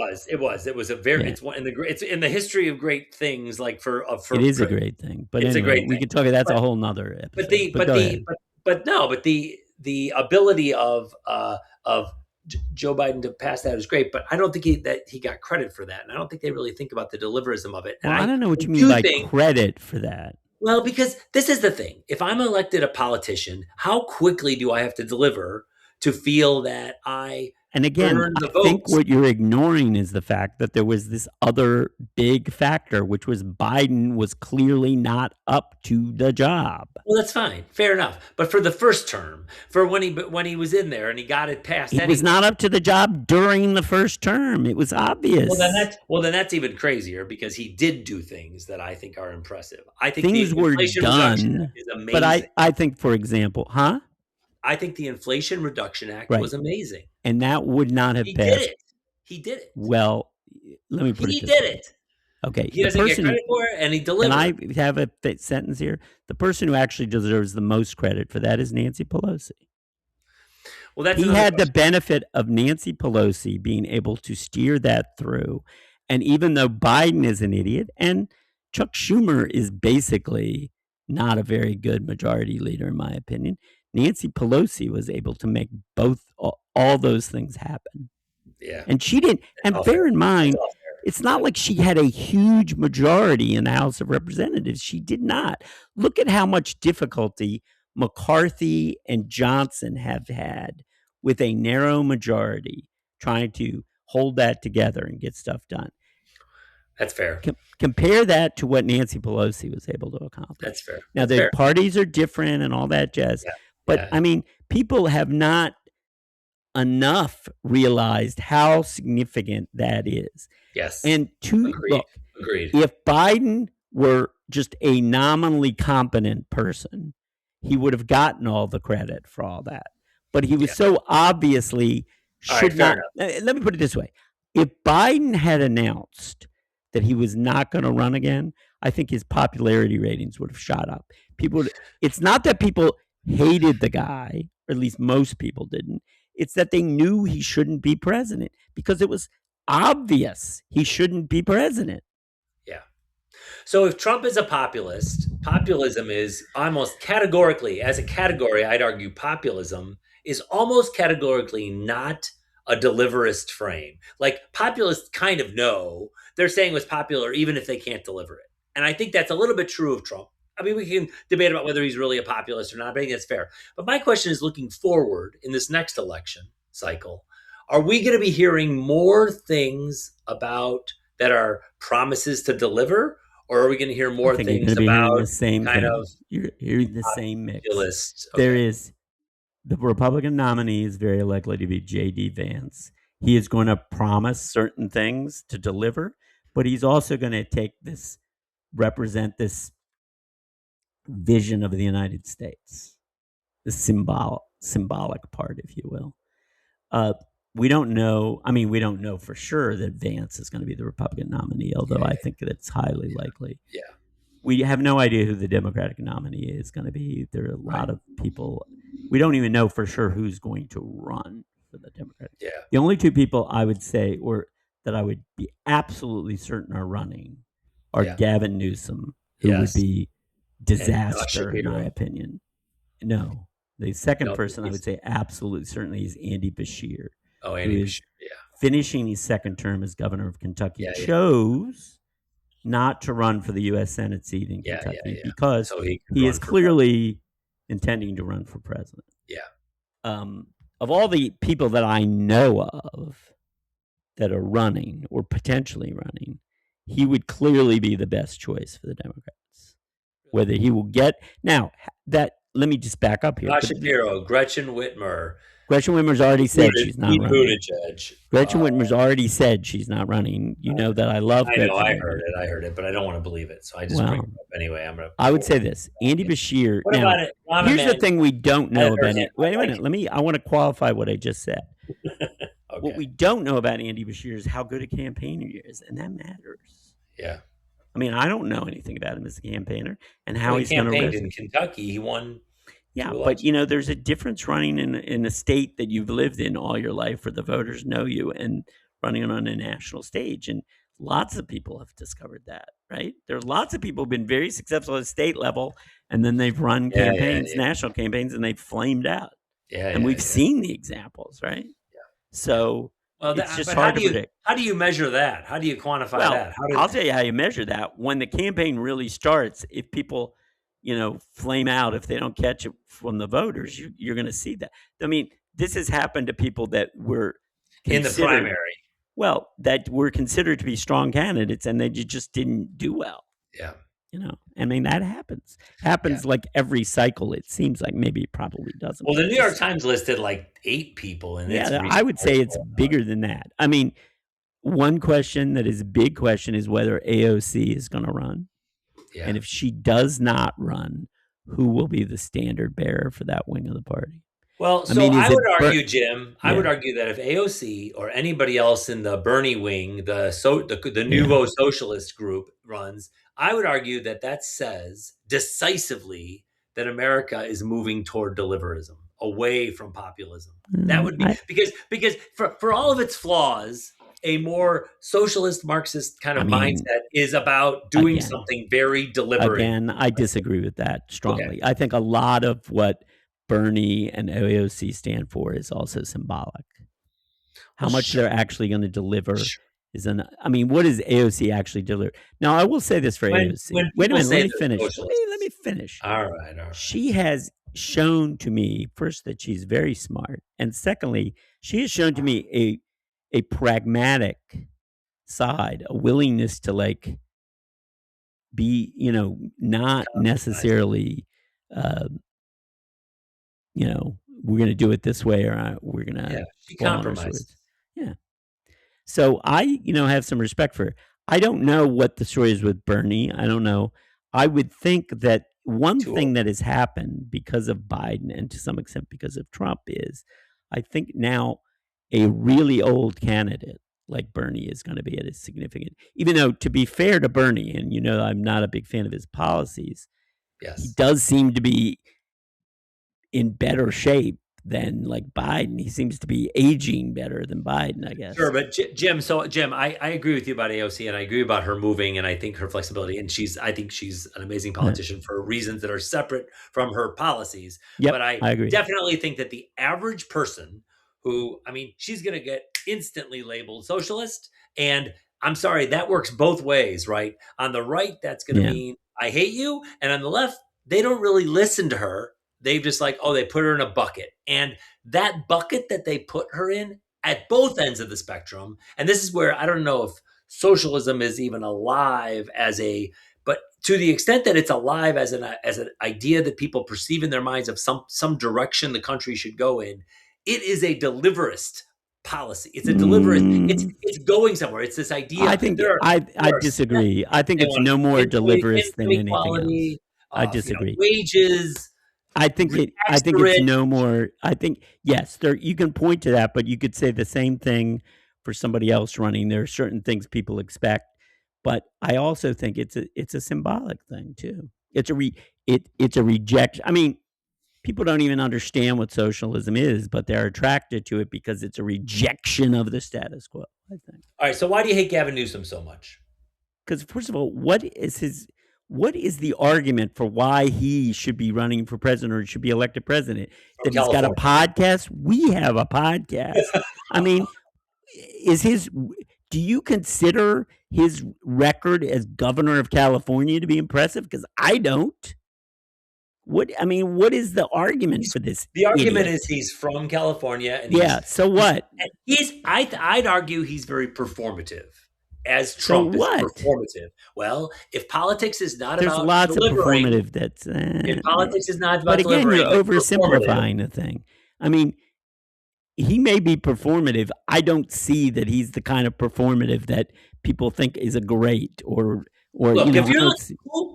was a very. It's in the history of great things. Like for it is a great thing. But it's anyway, a great. We could talk. That's a whole nother episode. But the ability of Joe Biden to pass that is great, but I don't think he got credit for that, and I don't think they really think about the deliverism of it. Well, I don't know what you mean by credit for that. Well, because this is the thing. If I'm elected a politician, how quickly do I have to deliver to feel that I And again, I think what you're ignoring is the fact that there was this other big factor, which was Biden was clearly not up to the job. Well, that's fine. Fair enough. But for the first term, for when he was in there and he got it passed. He was not up to the job during the first term. It was obvious. Well, then that's even crazier, because he did do things that I think are impressive. I think things were done. Is amazing. But I think, for example, I think the Inflation Reduction Act was amazing. And that would not have passed. He did it. Well, let me put it this way. He did it. Okay. He doesn't get credit for it, and he delivered. And I have a sentence here. The person who actually deserves the most credit for that is Nancy Pelosi. Well, he had the benefit of Nancy Pelosi being able to steer that through. And even though Biden is an idiot, and Chuck Schumer is basically not a very good majority leader, in my opinion, Nancy Pelosi was able to make all those things happen. Yeah. And she didn't. And bear in mind, it's not like she had a huge majority in the House of Representatives. She did not. Look at how much difficulty McCarthy and Johnson have had with a narrow majority trying to hold that together and get stuff done. That's fair. Compare that to what Nancy Pelosi was able to accomplish. That's fair. Now, the parties are different and all that jazz. Yeah. But, I mean, people have not enough realized how significant that is. Yes. And Agreed. If Biden were just a nominally competent person, he would have gotten all the credit for all that. But he was so obviously should not. Let me put it this way. If Biden had announced that he was not going to run again, I think his popularity ratings would have shot up. It's not that people hated the guy, or at least most people didn't. It's that they knew he shouldn't be president because it was obvious he shouldn't be president. Yeah. So if Trump is a populist, populism is almost categorically, as a category, I'd argue populism is almost categorically not a deliverist frame. Like populists kind of know they're saying what's popular even if they can't deliver it. And I think that's a little bit true of Trump. I mean, we can debate about whether he's really a populist or not, but I think that's fair. But my question is looking forward in this next election cycle, are we going to be hearing more things about that are promises to deliver? Or are we going to hear more things about the same kind thing. of You're hearing the same mix? Okay. There is the Republican nominee is very likely to be J.D. Vance. He is going to promise certain things to deliver, but he's also going to represent this vision of the United States, the symbolic part, if you will. We don't know. I mean, we don't know for sure that Vance is going to be the Republican nominee, although I think that it's highly likely. Yeah. We have no idea who the Democratic nominee is going to be. There are a lot of people. We don't even know for sure who's going to run for the Democratic. Yeah. The only two people I would say, or that I would be absolutely certain are running, are Gavin Newsom, who would be disaster in my opinion. No. The second person I would say absolutely certainly is Andy Beshear. Oh, Andy Beshear, finishing his second term as governor of Kentucky, chose not to run for the U.S. Senate seat in Kentucky because he is clearly intending to run for president. Yeah. Of all the people that I know of that are running or potentially running, he would clearly be the best choice for the Democrats. Whether he will get now that. Let me just back up here. Josh Shapiro, Gretchen Whitmer. Gretchen Whitmer's already said she's not running. Gretchen Whitmer's already said she's not running. You know that I love Gretchen. I heard it, but I don't want to believe it. So I just bring it up anyway. I would say this. Andy Beshear. What about it? Here's the thing we don't know about it. Wait a minute. I want to qualify what I just said. Okay. What we don't know about Andy Beshear is how good a campaigner he is, and that matters. Yeah. I mean, I don't know anything about him as a campaigner and how he's going to campaigned in Kentucky. He won. Yeah, but there's a difference running in a state that you've lived in all your life, where the voters know you, and running on a national stage. And lots of people have discovered that, right? There are lots of people who've been very successful at state level, and then they've run campaigns, national campaigns, and they've flamed out. And we've seen the examples, right? Yeah. So. Well, it's just hard to predict. How do you measure that? How do you quantify that? I'll tell you how you measure that. When the campaign really starts, if people, flame out, if they don't catch it from the voters, you're going to see that. I mean, this has happened to people that were in the primary. Well, that were considered to be strong candidates, and they just didn't do well. Yeah. I mean, that happens. Like every cycle, it seems like. Maybe it probably doesn't. Well, the New York Times listed like 8 people. I would say it's bigger than that. I mean, one question that is a big question is whether AOC is going to run. Yeah. And if she does not run, who will be the standard bearer for that wing of the party? Well, I would argue, Jim, I would argue that if AOC or anybody else in the Bernie wing, the Nouveau Socialist group runs, I would argue that says decisively that America is moving toward deliverism, away from populism. That would be because for all of its flaws, a more socialist Marxist kind of mindset is about doing something very deliberate. Again, I disagree with that strongly. Okay. I think a lot of what Bernie and AOC stand for is also symbolic. How much they're actually going to deliver what does AOC actually deliver? Now, I will say this for AOC. Wait a minute, let me finish. Let me finish. All right. She has shown to me, first, that she's very smart. And secondly, she has shown to me a pragmatic side, a willingness to like be, not necessarily, we're going to do it this way or we're going to she fall on our compromised. swords. Yeah. So I, have some respect for her. I don't know what the story is with Bernie. I don't know. I would think that one thing that has happened because of Biden and to some extent because of Trump is I think now a really old candidate like Bernie is going to be at a significant, even though to be fair to Bernie, and I'm not a big fan of his policies, he does seem to be in better shape than like Biden. He seems to be aging better than Biden, I guess. Sure, but Jim, I agree with you about AOC, and I agree about her moving, and I think her flexibility, and I think she's an amazing politician for reasons that are separate from her policies. Yep, But I agree. definitely think that the average person who, she's going to get instantly labeled socialist, and I'm sorry, that works both ways, right? On the right, that's going to mean I hate you, and on the left, they don't really listen to her. They've just they put her in a bucket, and that bucket that they put her in at both ends of the spectrum. And this is where I don't know if socialism is even alive but to the extent that it's alive as an idea that people perceive in their minds of some direction the country should go in, it is a deliverist policy. It's a deliverist. It's going somewhere. It's this idea. I think I disagree. I think it's no more deliverist than anything else. I disagree. Wages. I think it's no more. I think yes, you can point to that, but you could say the same thing for somebody else running. There are certain things people expect, but I also think it's a symbolic thing too. It's a rejection. People don't even understand what socialism is, but they're attracted to it because it's a rejection of the status quo, I think. All right, so why do you hate Gavin Newsom so much? Because first of all, what is the argument for why he should be running for president or should be elected president? That he's got a podcast? We have a podcast. Do you consider his record as governor of California to be impressive? Because I don't. What is the argument for this? The argument is he's from California. And so what? I'd argue he's very performative. As Trump is performative. Well, if politics is not there's about lots of performative that's if politics is not about but again, you're oversimplifying the thing. He may be performative. I don't see that he's the kind of performative that people think is a great or look, if you're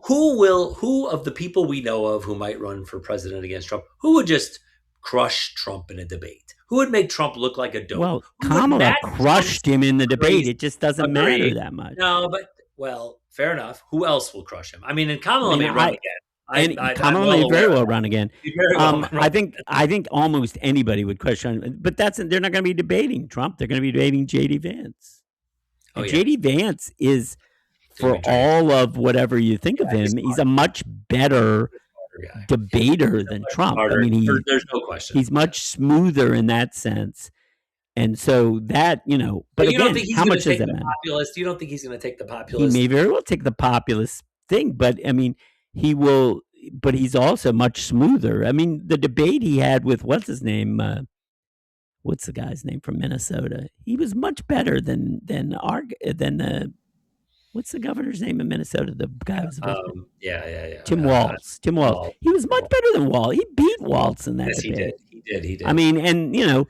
who of the people we know of who might run for president against Trump, who would just crush Trump in a debate? Who would make Trump look like a dope? Well, Kamala crushed him in the debate. It just doesn't matter that much. No, but fair enough. Who else will crush him? And Kamala may run again. Kamala may very well run again. I think almost anybody would crush him, but they're not going to be debating Trump. They're going to be debating J.D. Vance. J.D. Vance is, for all of whatever you think of him, he's a much better debater than Trump. There's no question. He's much smoother in that sense. And so that, but you again, don't think he's how going much to take does that the matter? populist? You don't think he's going to take the populist? He may very well take the populist thing, but he will, but he's also much smoother. The debate he had with, what's his name? What's the guy's name from Minnesota? He was much better than what's the governor's name in Minnesota? The guy was Tim Walz. Tim Walz. He was much better than Walz. He beat Walz in that debate. He did. And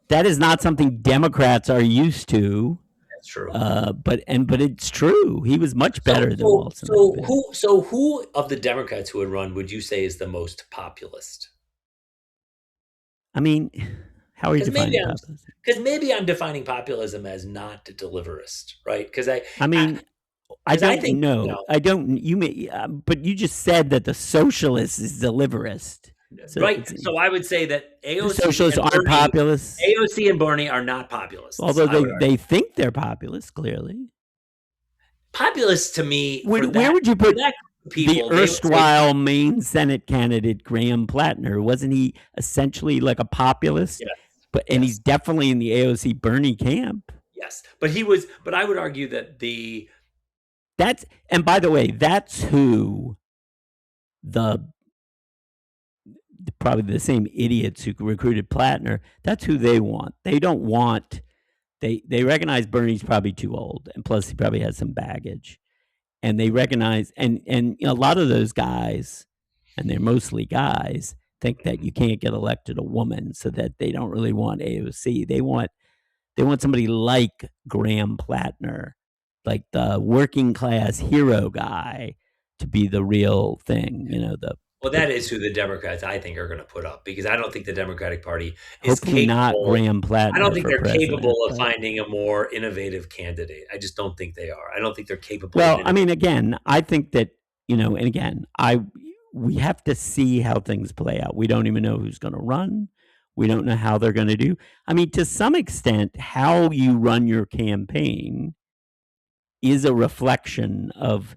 that is not something Democrats are used to. That's true. But it's true. He was much better than Walz. Who of the Democrats who would run would you say is the most populist? How are you defining populism? Because maybe I'm defining populism as not a deliverist, right? Because I don't know. I don't. You may, but you just said that the socialist is deliverist, right? So I would say that AOC socialists aren't populist. AOC and Bernie are not populists, although they think they're populist. Clearly, populists to me. Where would you put the erstwhile Maine Senate candidate Graham Plattner? Wasn't he essentially like a populist? Yes. And he's definitely in the AOC Bernie camp. Yes, but he was. But I would argue that and by the way, that's who probably the same idiots who recruited Plattner, that's who they want. They don't want they recognize Bernie's probably too old, and plus he probably has some baggage. And they recognize, and a lot of those guys, and they're mostly guys, think that you can't get elected a woman, so that they don't really want AOC. They want somebody like Graham Plattner, like the working class hero guy, to be the real thing. Well, that is who the Democrats, I think, are going to put up, because I don't think the Democratic Party is hopefully not capable. Graham Plattner. I don't think for they're president, capable of but finding a more innovative candidate. I just don't think they are. I don't think they're capable. Well, I mean, again, I think that, and again, we have to see how things play out. We don't even know who's going to run. We don't know how they're going to do. I mean, to some extent, how you run your campaign is a reflection of,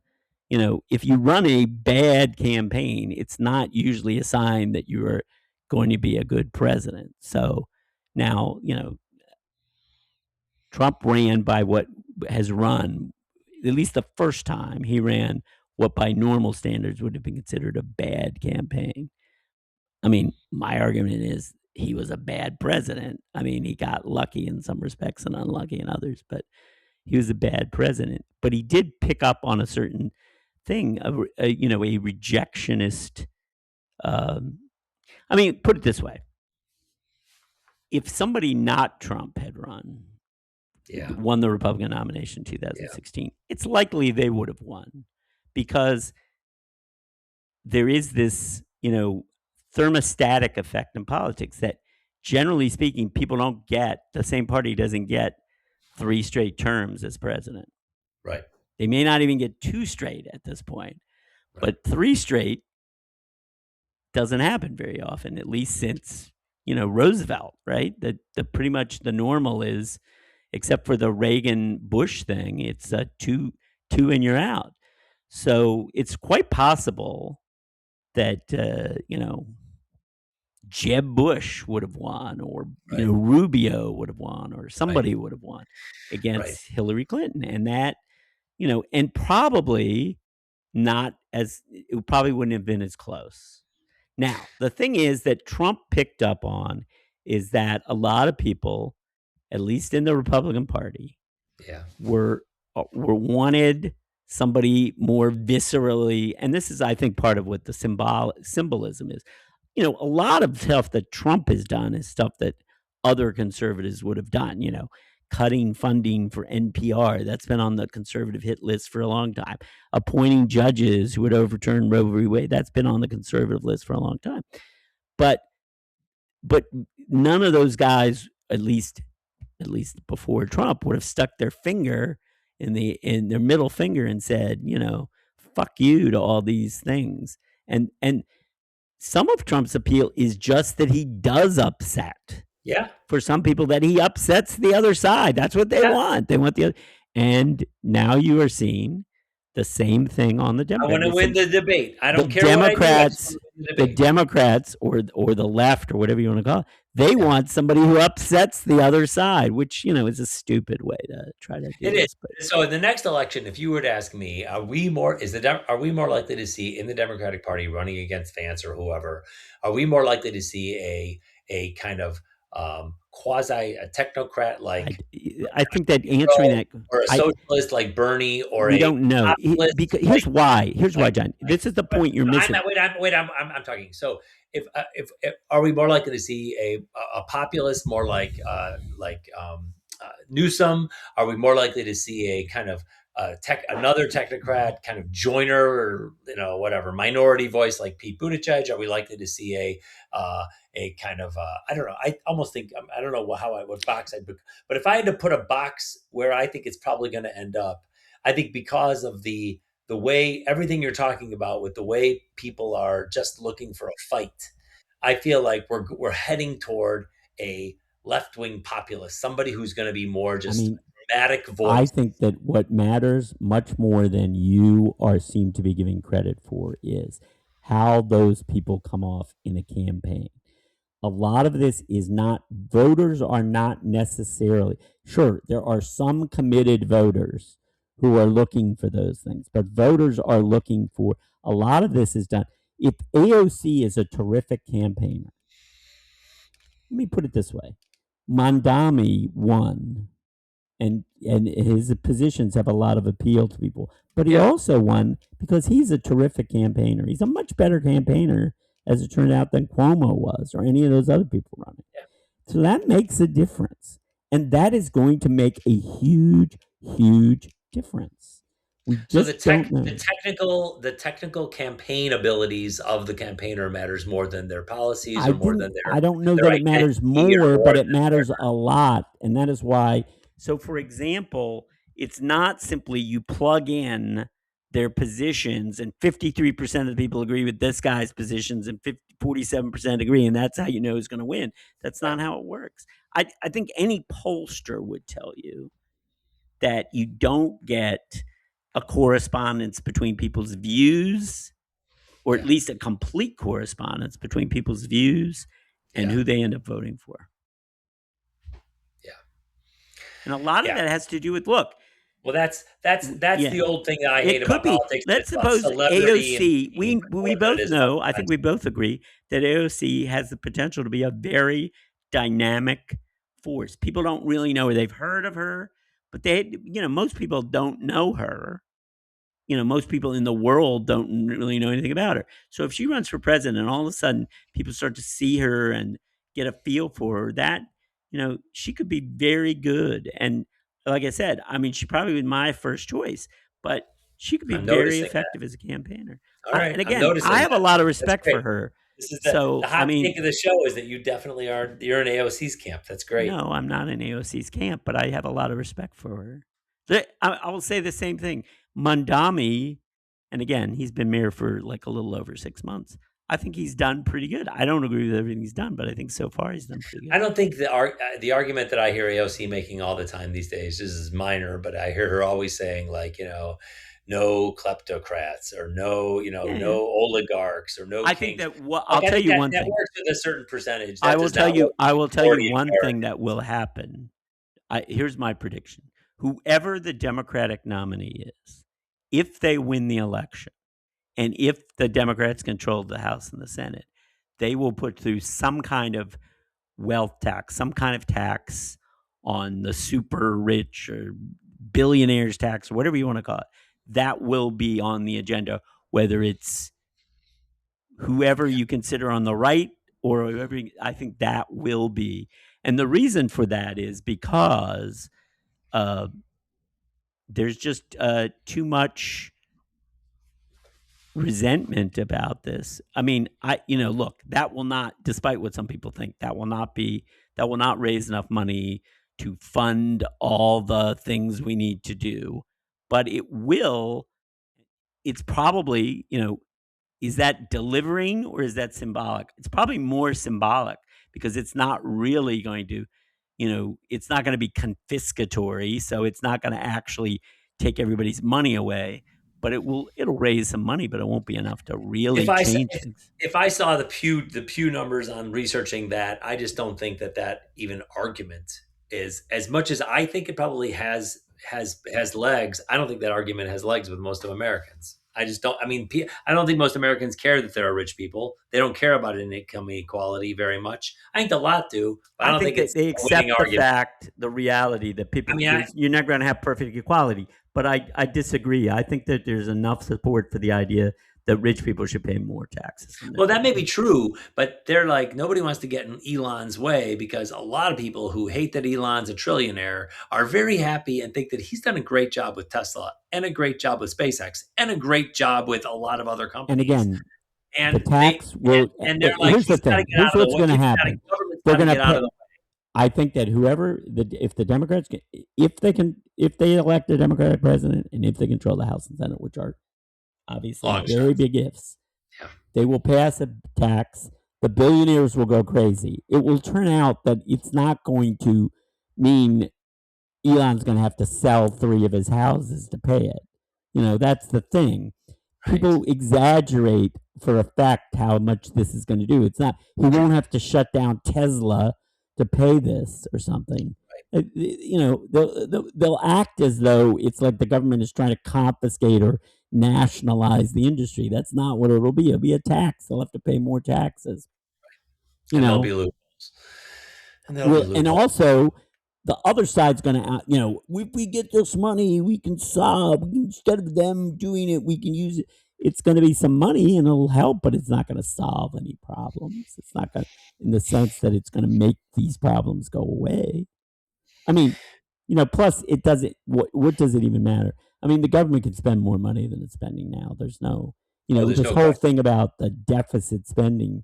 if you run a bad campaign, it's not usually a sign that you are going to be a good president. So now, Trump ran by what has run, at least the first time he ran, what by normal standards would have been considered a bad campaign. I mean, my argument is he was a bad president. I mean, he got lucky in some respects and unlucky in others, but he was a bad president. But he did pick up on a certain thing, a rejectionist. I mean, put it this way: if somebody not Trump had won the Republican nomination in 2016, it's likely they would have won, because there is this, thermostatic effect in politics that, generally speaking, people don't get. The same party doesn't get 3 straight terms as president. Right. They may not even get 2 straight at this point, but 3 straight doesn't happen very often, at least since, Roosevelt, right? The pretty much the normal is, except for the Reagan-Bush thing, it's two and you're out. So it's quite possible that, Jeb Bush would have won, or Rubio would have won, or somebody would have won against Hillary Clinton. And that, and probably not as, it probably wouldn't have been as close. Now, the thing is that Trump picked up on is that a lot of people, at least in the Republican Party, were wanted somebody more viscerally, and this is, I think, part of what the symbolism is. A lot of stuff that Trump has done is stuff that other conservatives would have done. Cutting funding for NPR, that's been on the conservative hit list for a long time. Appointing judges who would overturn Roe v. Wade, that's been on the conservative list for a long time. But none of those guys, at least before Trump, would have stuck their finger in their middle finger and said, fuck you to all these things. And some of Trump's appeal is just that he does upset. Yeah. For some people, that he upsets the other side. That's what they want. They want the other. And now you are seeing the same thing on the Democrats. I want to win the debate. I don't care Democrats, the Democrats or the left, or whatever you want to call it, they want somebody who upsets the other side, which, is a stupid way to try to do it. This. So in the next election, if you were to ask me, are we more likely to see in the Democratic Party running against Vance or whoever, are we more likely to see a kind of quasi a technocrat like I think that answering that, or a socialist like Bernie, or we don't know, because here's why, John. This is the point you're missing. I'm talking. So if are we more likely to see a populist more like Newsom? Are we more likely to see a kind of another technocrat kind of joiner, or whatever minority voice like Pete Buttigieg? Are we likely to see a kind of I don't know. I almost think I don't know what box I'd put, but if I had to put a box where I think it's probably going to end up, I think because of the way everything you're talking about, with the way people are just looking for a fight, I feel like we're heading toward a left-wing populist, somebody who's going to be more just dramatic voice. I think that what matters much more than you seem to be giving credit for is how those people come off in a campaign. A lot of this is not, voters are not necessarily, sure, there are some committed voters who are looking for those things, but voters are looking for, a lot of this is done. If AOC is a terrific campaigner, let me put it this way. Mandami won and his positions have a lot of appeal to people. But he also won because he's a terrific campaigner. He's a much better campaigner, as it turned out, than Cuomo was or any of those other people running. So that makes a difference. And that is going to make a huge, huge difference. We just don't know. The technical campaign abilities of the campaigner matters more than their policies or more than their. I don't know that it matters more, but it matters a lot. And that is why. So, for example, it's not simply you plug in their positions and 53% of the people agree with this guy's positions and 47% agree, and that's how you know who's going to win. That's not how it works. I think any pollster would tell you that you don't get a correspondence between people's views, or at least a complete correspondence between people's views and who they end up voting for. Yeah. And a lot of that has to do with, look. Well, that's the old thing that I hate about politics. Let's suppose AOC, we both know, I think we both agree, that AOC has the potential to be a very dynamic force. People don't really know her. They've heard of her, but most people don't know her. Most people in the world don't really know anything about her. So if she runs for president and all of a sudden people start to see her and get a feel for her, that, she could be very good. And like I said, I mean, she probably was my first choice, but she could be very effective as a campaigner. All right. And again, I have a lot of respect for her. This is the hot take of the show is that you definitely you're in AOC's camp. That's great. No, I'm not in AOC's camp, but I have a lot of respect for her. I will say the same thing. Mandami, and again, he's been mayor for like a little over 6 months. I think he's done pretty good. I don't agree with everything he's done, but I think so far he's done pretty good. I don't think the argument that I hear AOC making all the time these days is minor, but I hear her always saying no kleptocrats or no oligarchs or no. I think that I'll tell you one thing. That works with a certain percentage. I will tell you one thing that will happen. Here's my prediction. Whoever the Democratic nominee is, if they win the election, and if the Democrats control the House and the Senate, they will put through some kind of wealth tax, some kind of tax on the super rich or billionaires tax or whatever you want to call it. That will be on the agenda, whether it's whoever you consider on the right or whoever. I think that will be. And the reason for that is because there's just too much resentment about this. I mean, look, that will not, despite what some people think, that will not raise enough money to fund all the things we need to do. But it will. It's probably, is that delivering or is that symbolic? It's probably more symbolic because it's not really going to, it's not going to be confiscatory. So it's not going to actually take everybody's money away, but it'll raise some money, but it won't be enough to really change things. If I saw the Pew numbers on researching that, I just don't think that even argument is, as much as I think it probably has legs. I don't think that argument has legs with most of Americans. I just don't. I mean, I don't think most Americans care that there are rich people. They don't care about income inequality very much. I think a lot do, but I don't think it's they accept the reality that people. You're not going to have perfect equality, but I disagree. I think that there's enough support for the idea that rich people should pay more taxes. Well, that may be true, but they're like, nobody wants to get in Elon's way because a lot of people who hate that Elon's a trillionaire are very happy and think that he's done a great job with Tesla and a great job with SpaceX and a great job with a lot of other companies. And again, the tax will. And they're like, here's the thing. Here's what's going to happen. They're going to pay. I think that if the Democrats, if they elect a Democratic president and if they control the House and Senate, which are obviously very big ifs, they will pass a tax. The billionaires will go crazy. It will turn out that it's not going to mean Elon's going to have to sell 3 of his houses to pay it. That's the thing. People exaggerate for effect how much this is going to do. It's not. He won't have to shut down Tesla to pay this or something. They'll act as though it's like the government is trying to confiscate or nationalize the industry. That's not what it'll be. It'll be a tax. They'll have to pay more taxes. There'll be loopholes. And also, the other side's going to, if we get this money, we can solve. Instead of them doing it, we can use it. It's going to be some money and it'll help, but it's not going to solve any problems. It's not going to, in the sense that it's going to make these problems go away. I mean, plus it doesn't, what does it even matter? I mean, the government can spend more money than it's spending now. There's no, this whole thing about the deficit spending,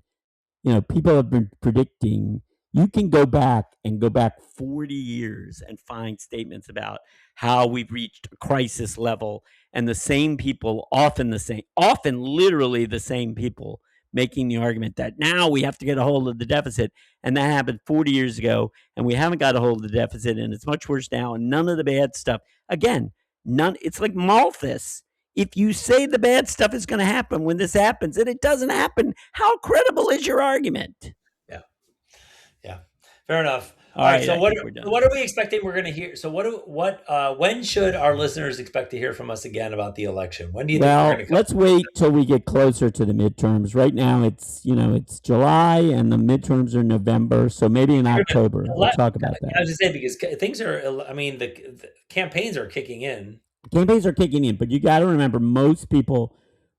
people have been predicting. You can go back 40 years and find statements about how we've reached a crisis level, and the same people, often literally the same people, making the argument that now we have to get a hold of the deficit. And that happened 40 years ago, and we haven't got a hold of the deficit, and it's much worse now, and none of the bad stuff. Again, it's like Malthus. If you say the bad stuff is going to happen when this happens and it doesn't happen, how credible is your argument? Yeah. Fair enough. All right. So what are we expecting we're going to hear? So when should our listeners expect to hear from us again about the election? When do you think we're going to come? Let's wait till we get closer to the midterms. Right now it's July and the midterms are November. So maybe in October we'll talk about that. I was just saying, because things are, the campaigns are kicking in. But you got to remember, most people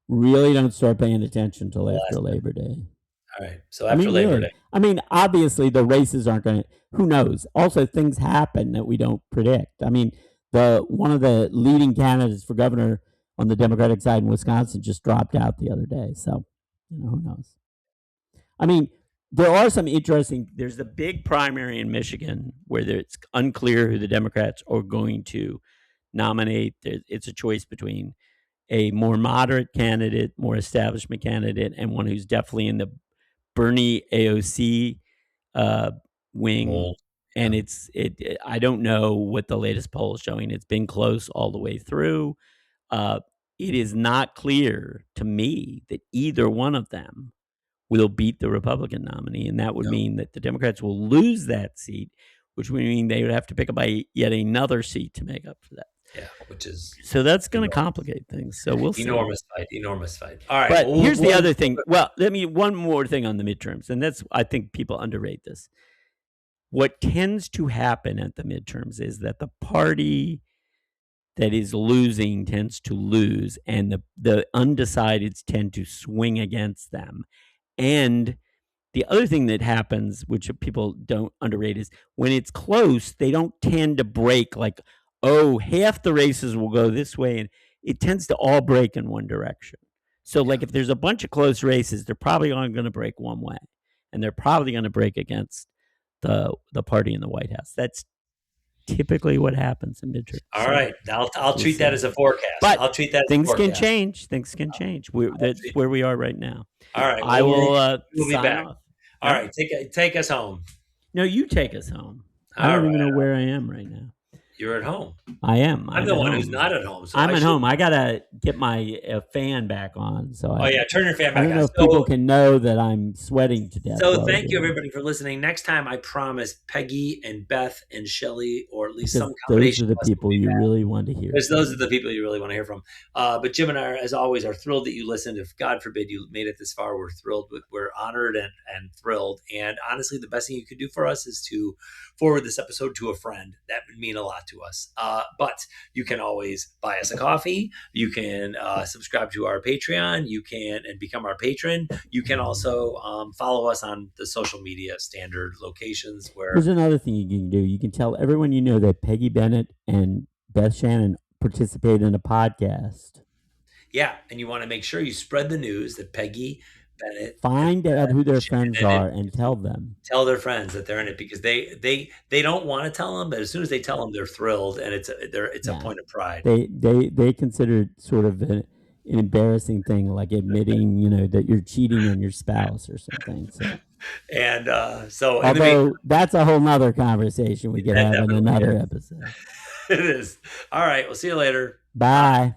really don't start paying attention until after Labor Day. All right. So after Labor Day. I mean, obviously the races aren't going to, who knows? Also, things happen that we don't predict. I mean, one of the leading candidates for governor on the Democratic side in Wisconsin just dropped out the other day. So, who knows? I mean, there are some interesting, there's the big primary in Michigan where it's unclear who the Democrats are going to nominate. It's a choice between a more moderate candidate, more establishment candidate, and one who's definitely in the Bernie AOC wing. And I don't know what the latest poll is showing. It's been close all the way through. It is not clear to me that either one of them will beat the Republican nominee, and that would mean that the Democrats will lose that seat, which would mean they would have to pick up yet another seat to make up for that. Yeah, which is so that's going to complicate things. So we'll see. Enormous fight. All right. But here's the other thing. Well, one more thing on the midterms, and that's, I think people underrate this. What tends to happen at the midterms is that the party that is losing tends to lose, and the undecideds tend to swing against them. And the other thing that happens, which people don't underrate, is when it's close, they don't tend to break like, half the races will go this way, and it tends to all break in one direction. So like if there's a bunch of close races, they're probably only going to break one way, and they're probably going to break against the party in the White House. That's typically what happens in midterms. All right. I'll treat that as a forecast. But I'll treat that as things a forecast. can change. Things can change. That's where we are right now. All right. I will we'll be back. off. All right. Take us home. No, you take us home. I don't even know where I am right now. You're at home. I am. I'm the one who's not at home. So I'm at home. I gotta get my fan back on. So turn your fan back on. I don't know if people can know that I'm sweating to death. So thank you everybody for listening. Next time, I promise Peggy and Beth and Shelley, or at least some combination. Those are the people you really want to hear. Because those are the people you really want to hear from. But Jim and I, as always, are thrilled that you listened. If God forbid you made it this far, we're thrilled. We're honored and thrilled. And honestly, the best thing you could do for us is to forward this episode to a friend. That would mean a lot to us. But you can always buy us a coffee. You can subscribe to our Patreon. You can and become our patron. You can also follow us on the social media standard locations. There's another thing you can do. You can tell everyone you know that Peggy Bennett and Beth Shannon participate in a podcast. Yeah, and you want to make sure you spread the news that Peggy Bennett, find out who their friends are and tell them. Tell their friends that they're in it, because they don't want to tell them, but as soon as they tell them, they're thrilled, and it's a point of pride. They consider it sort of an embarrassing thing, like admitting that you're cheating on your spouse or something. So. And although that's a whole nother conversation we could have in another episode. It is. All right, we'll see you later. Bye.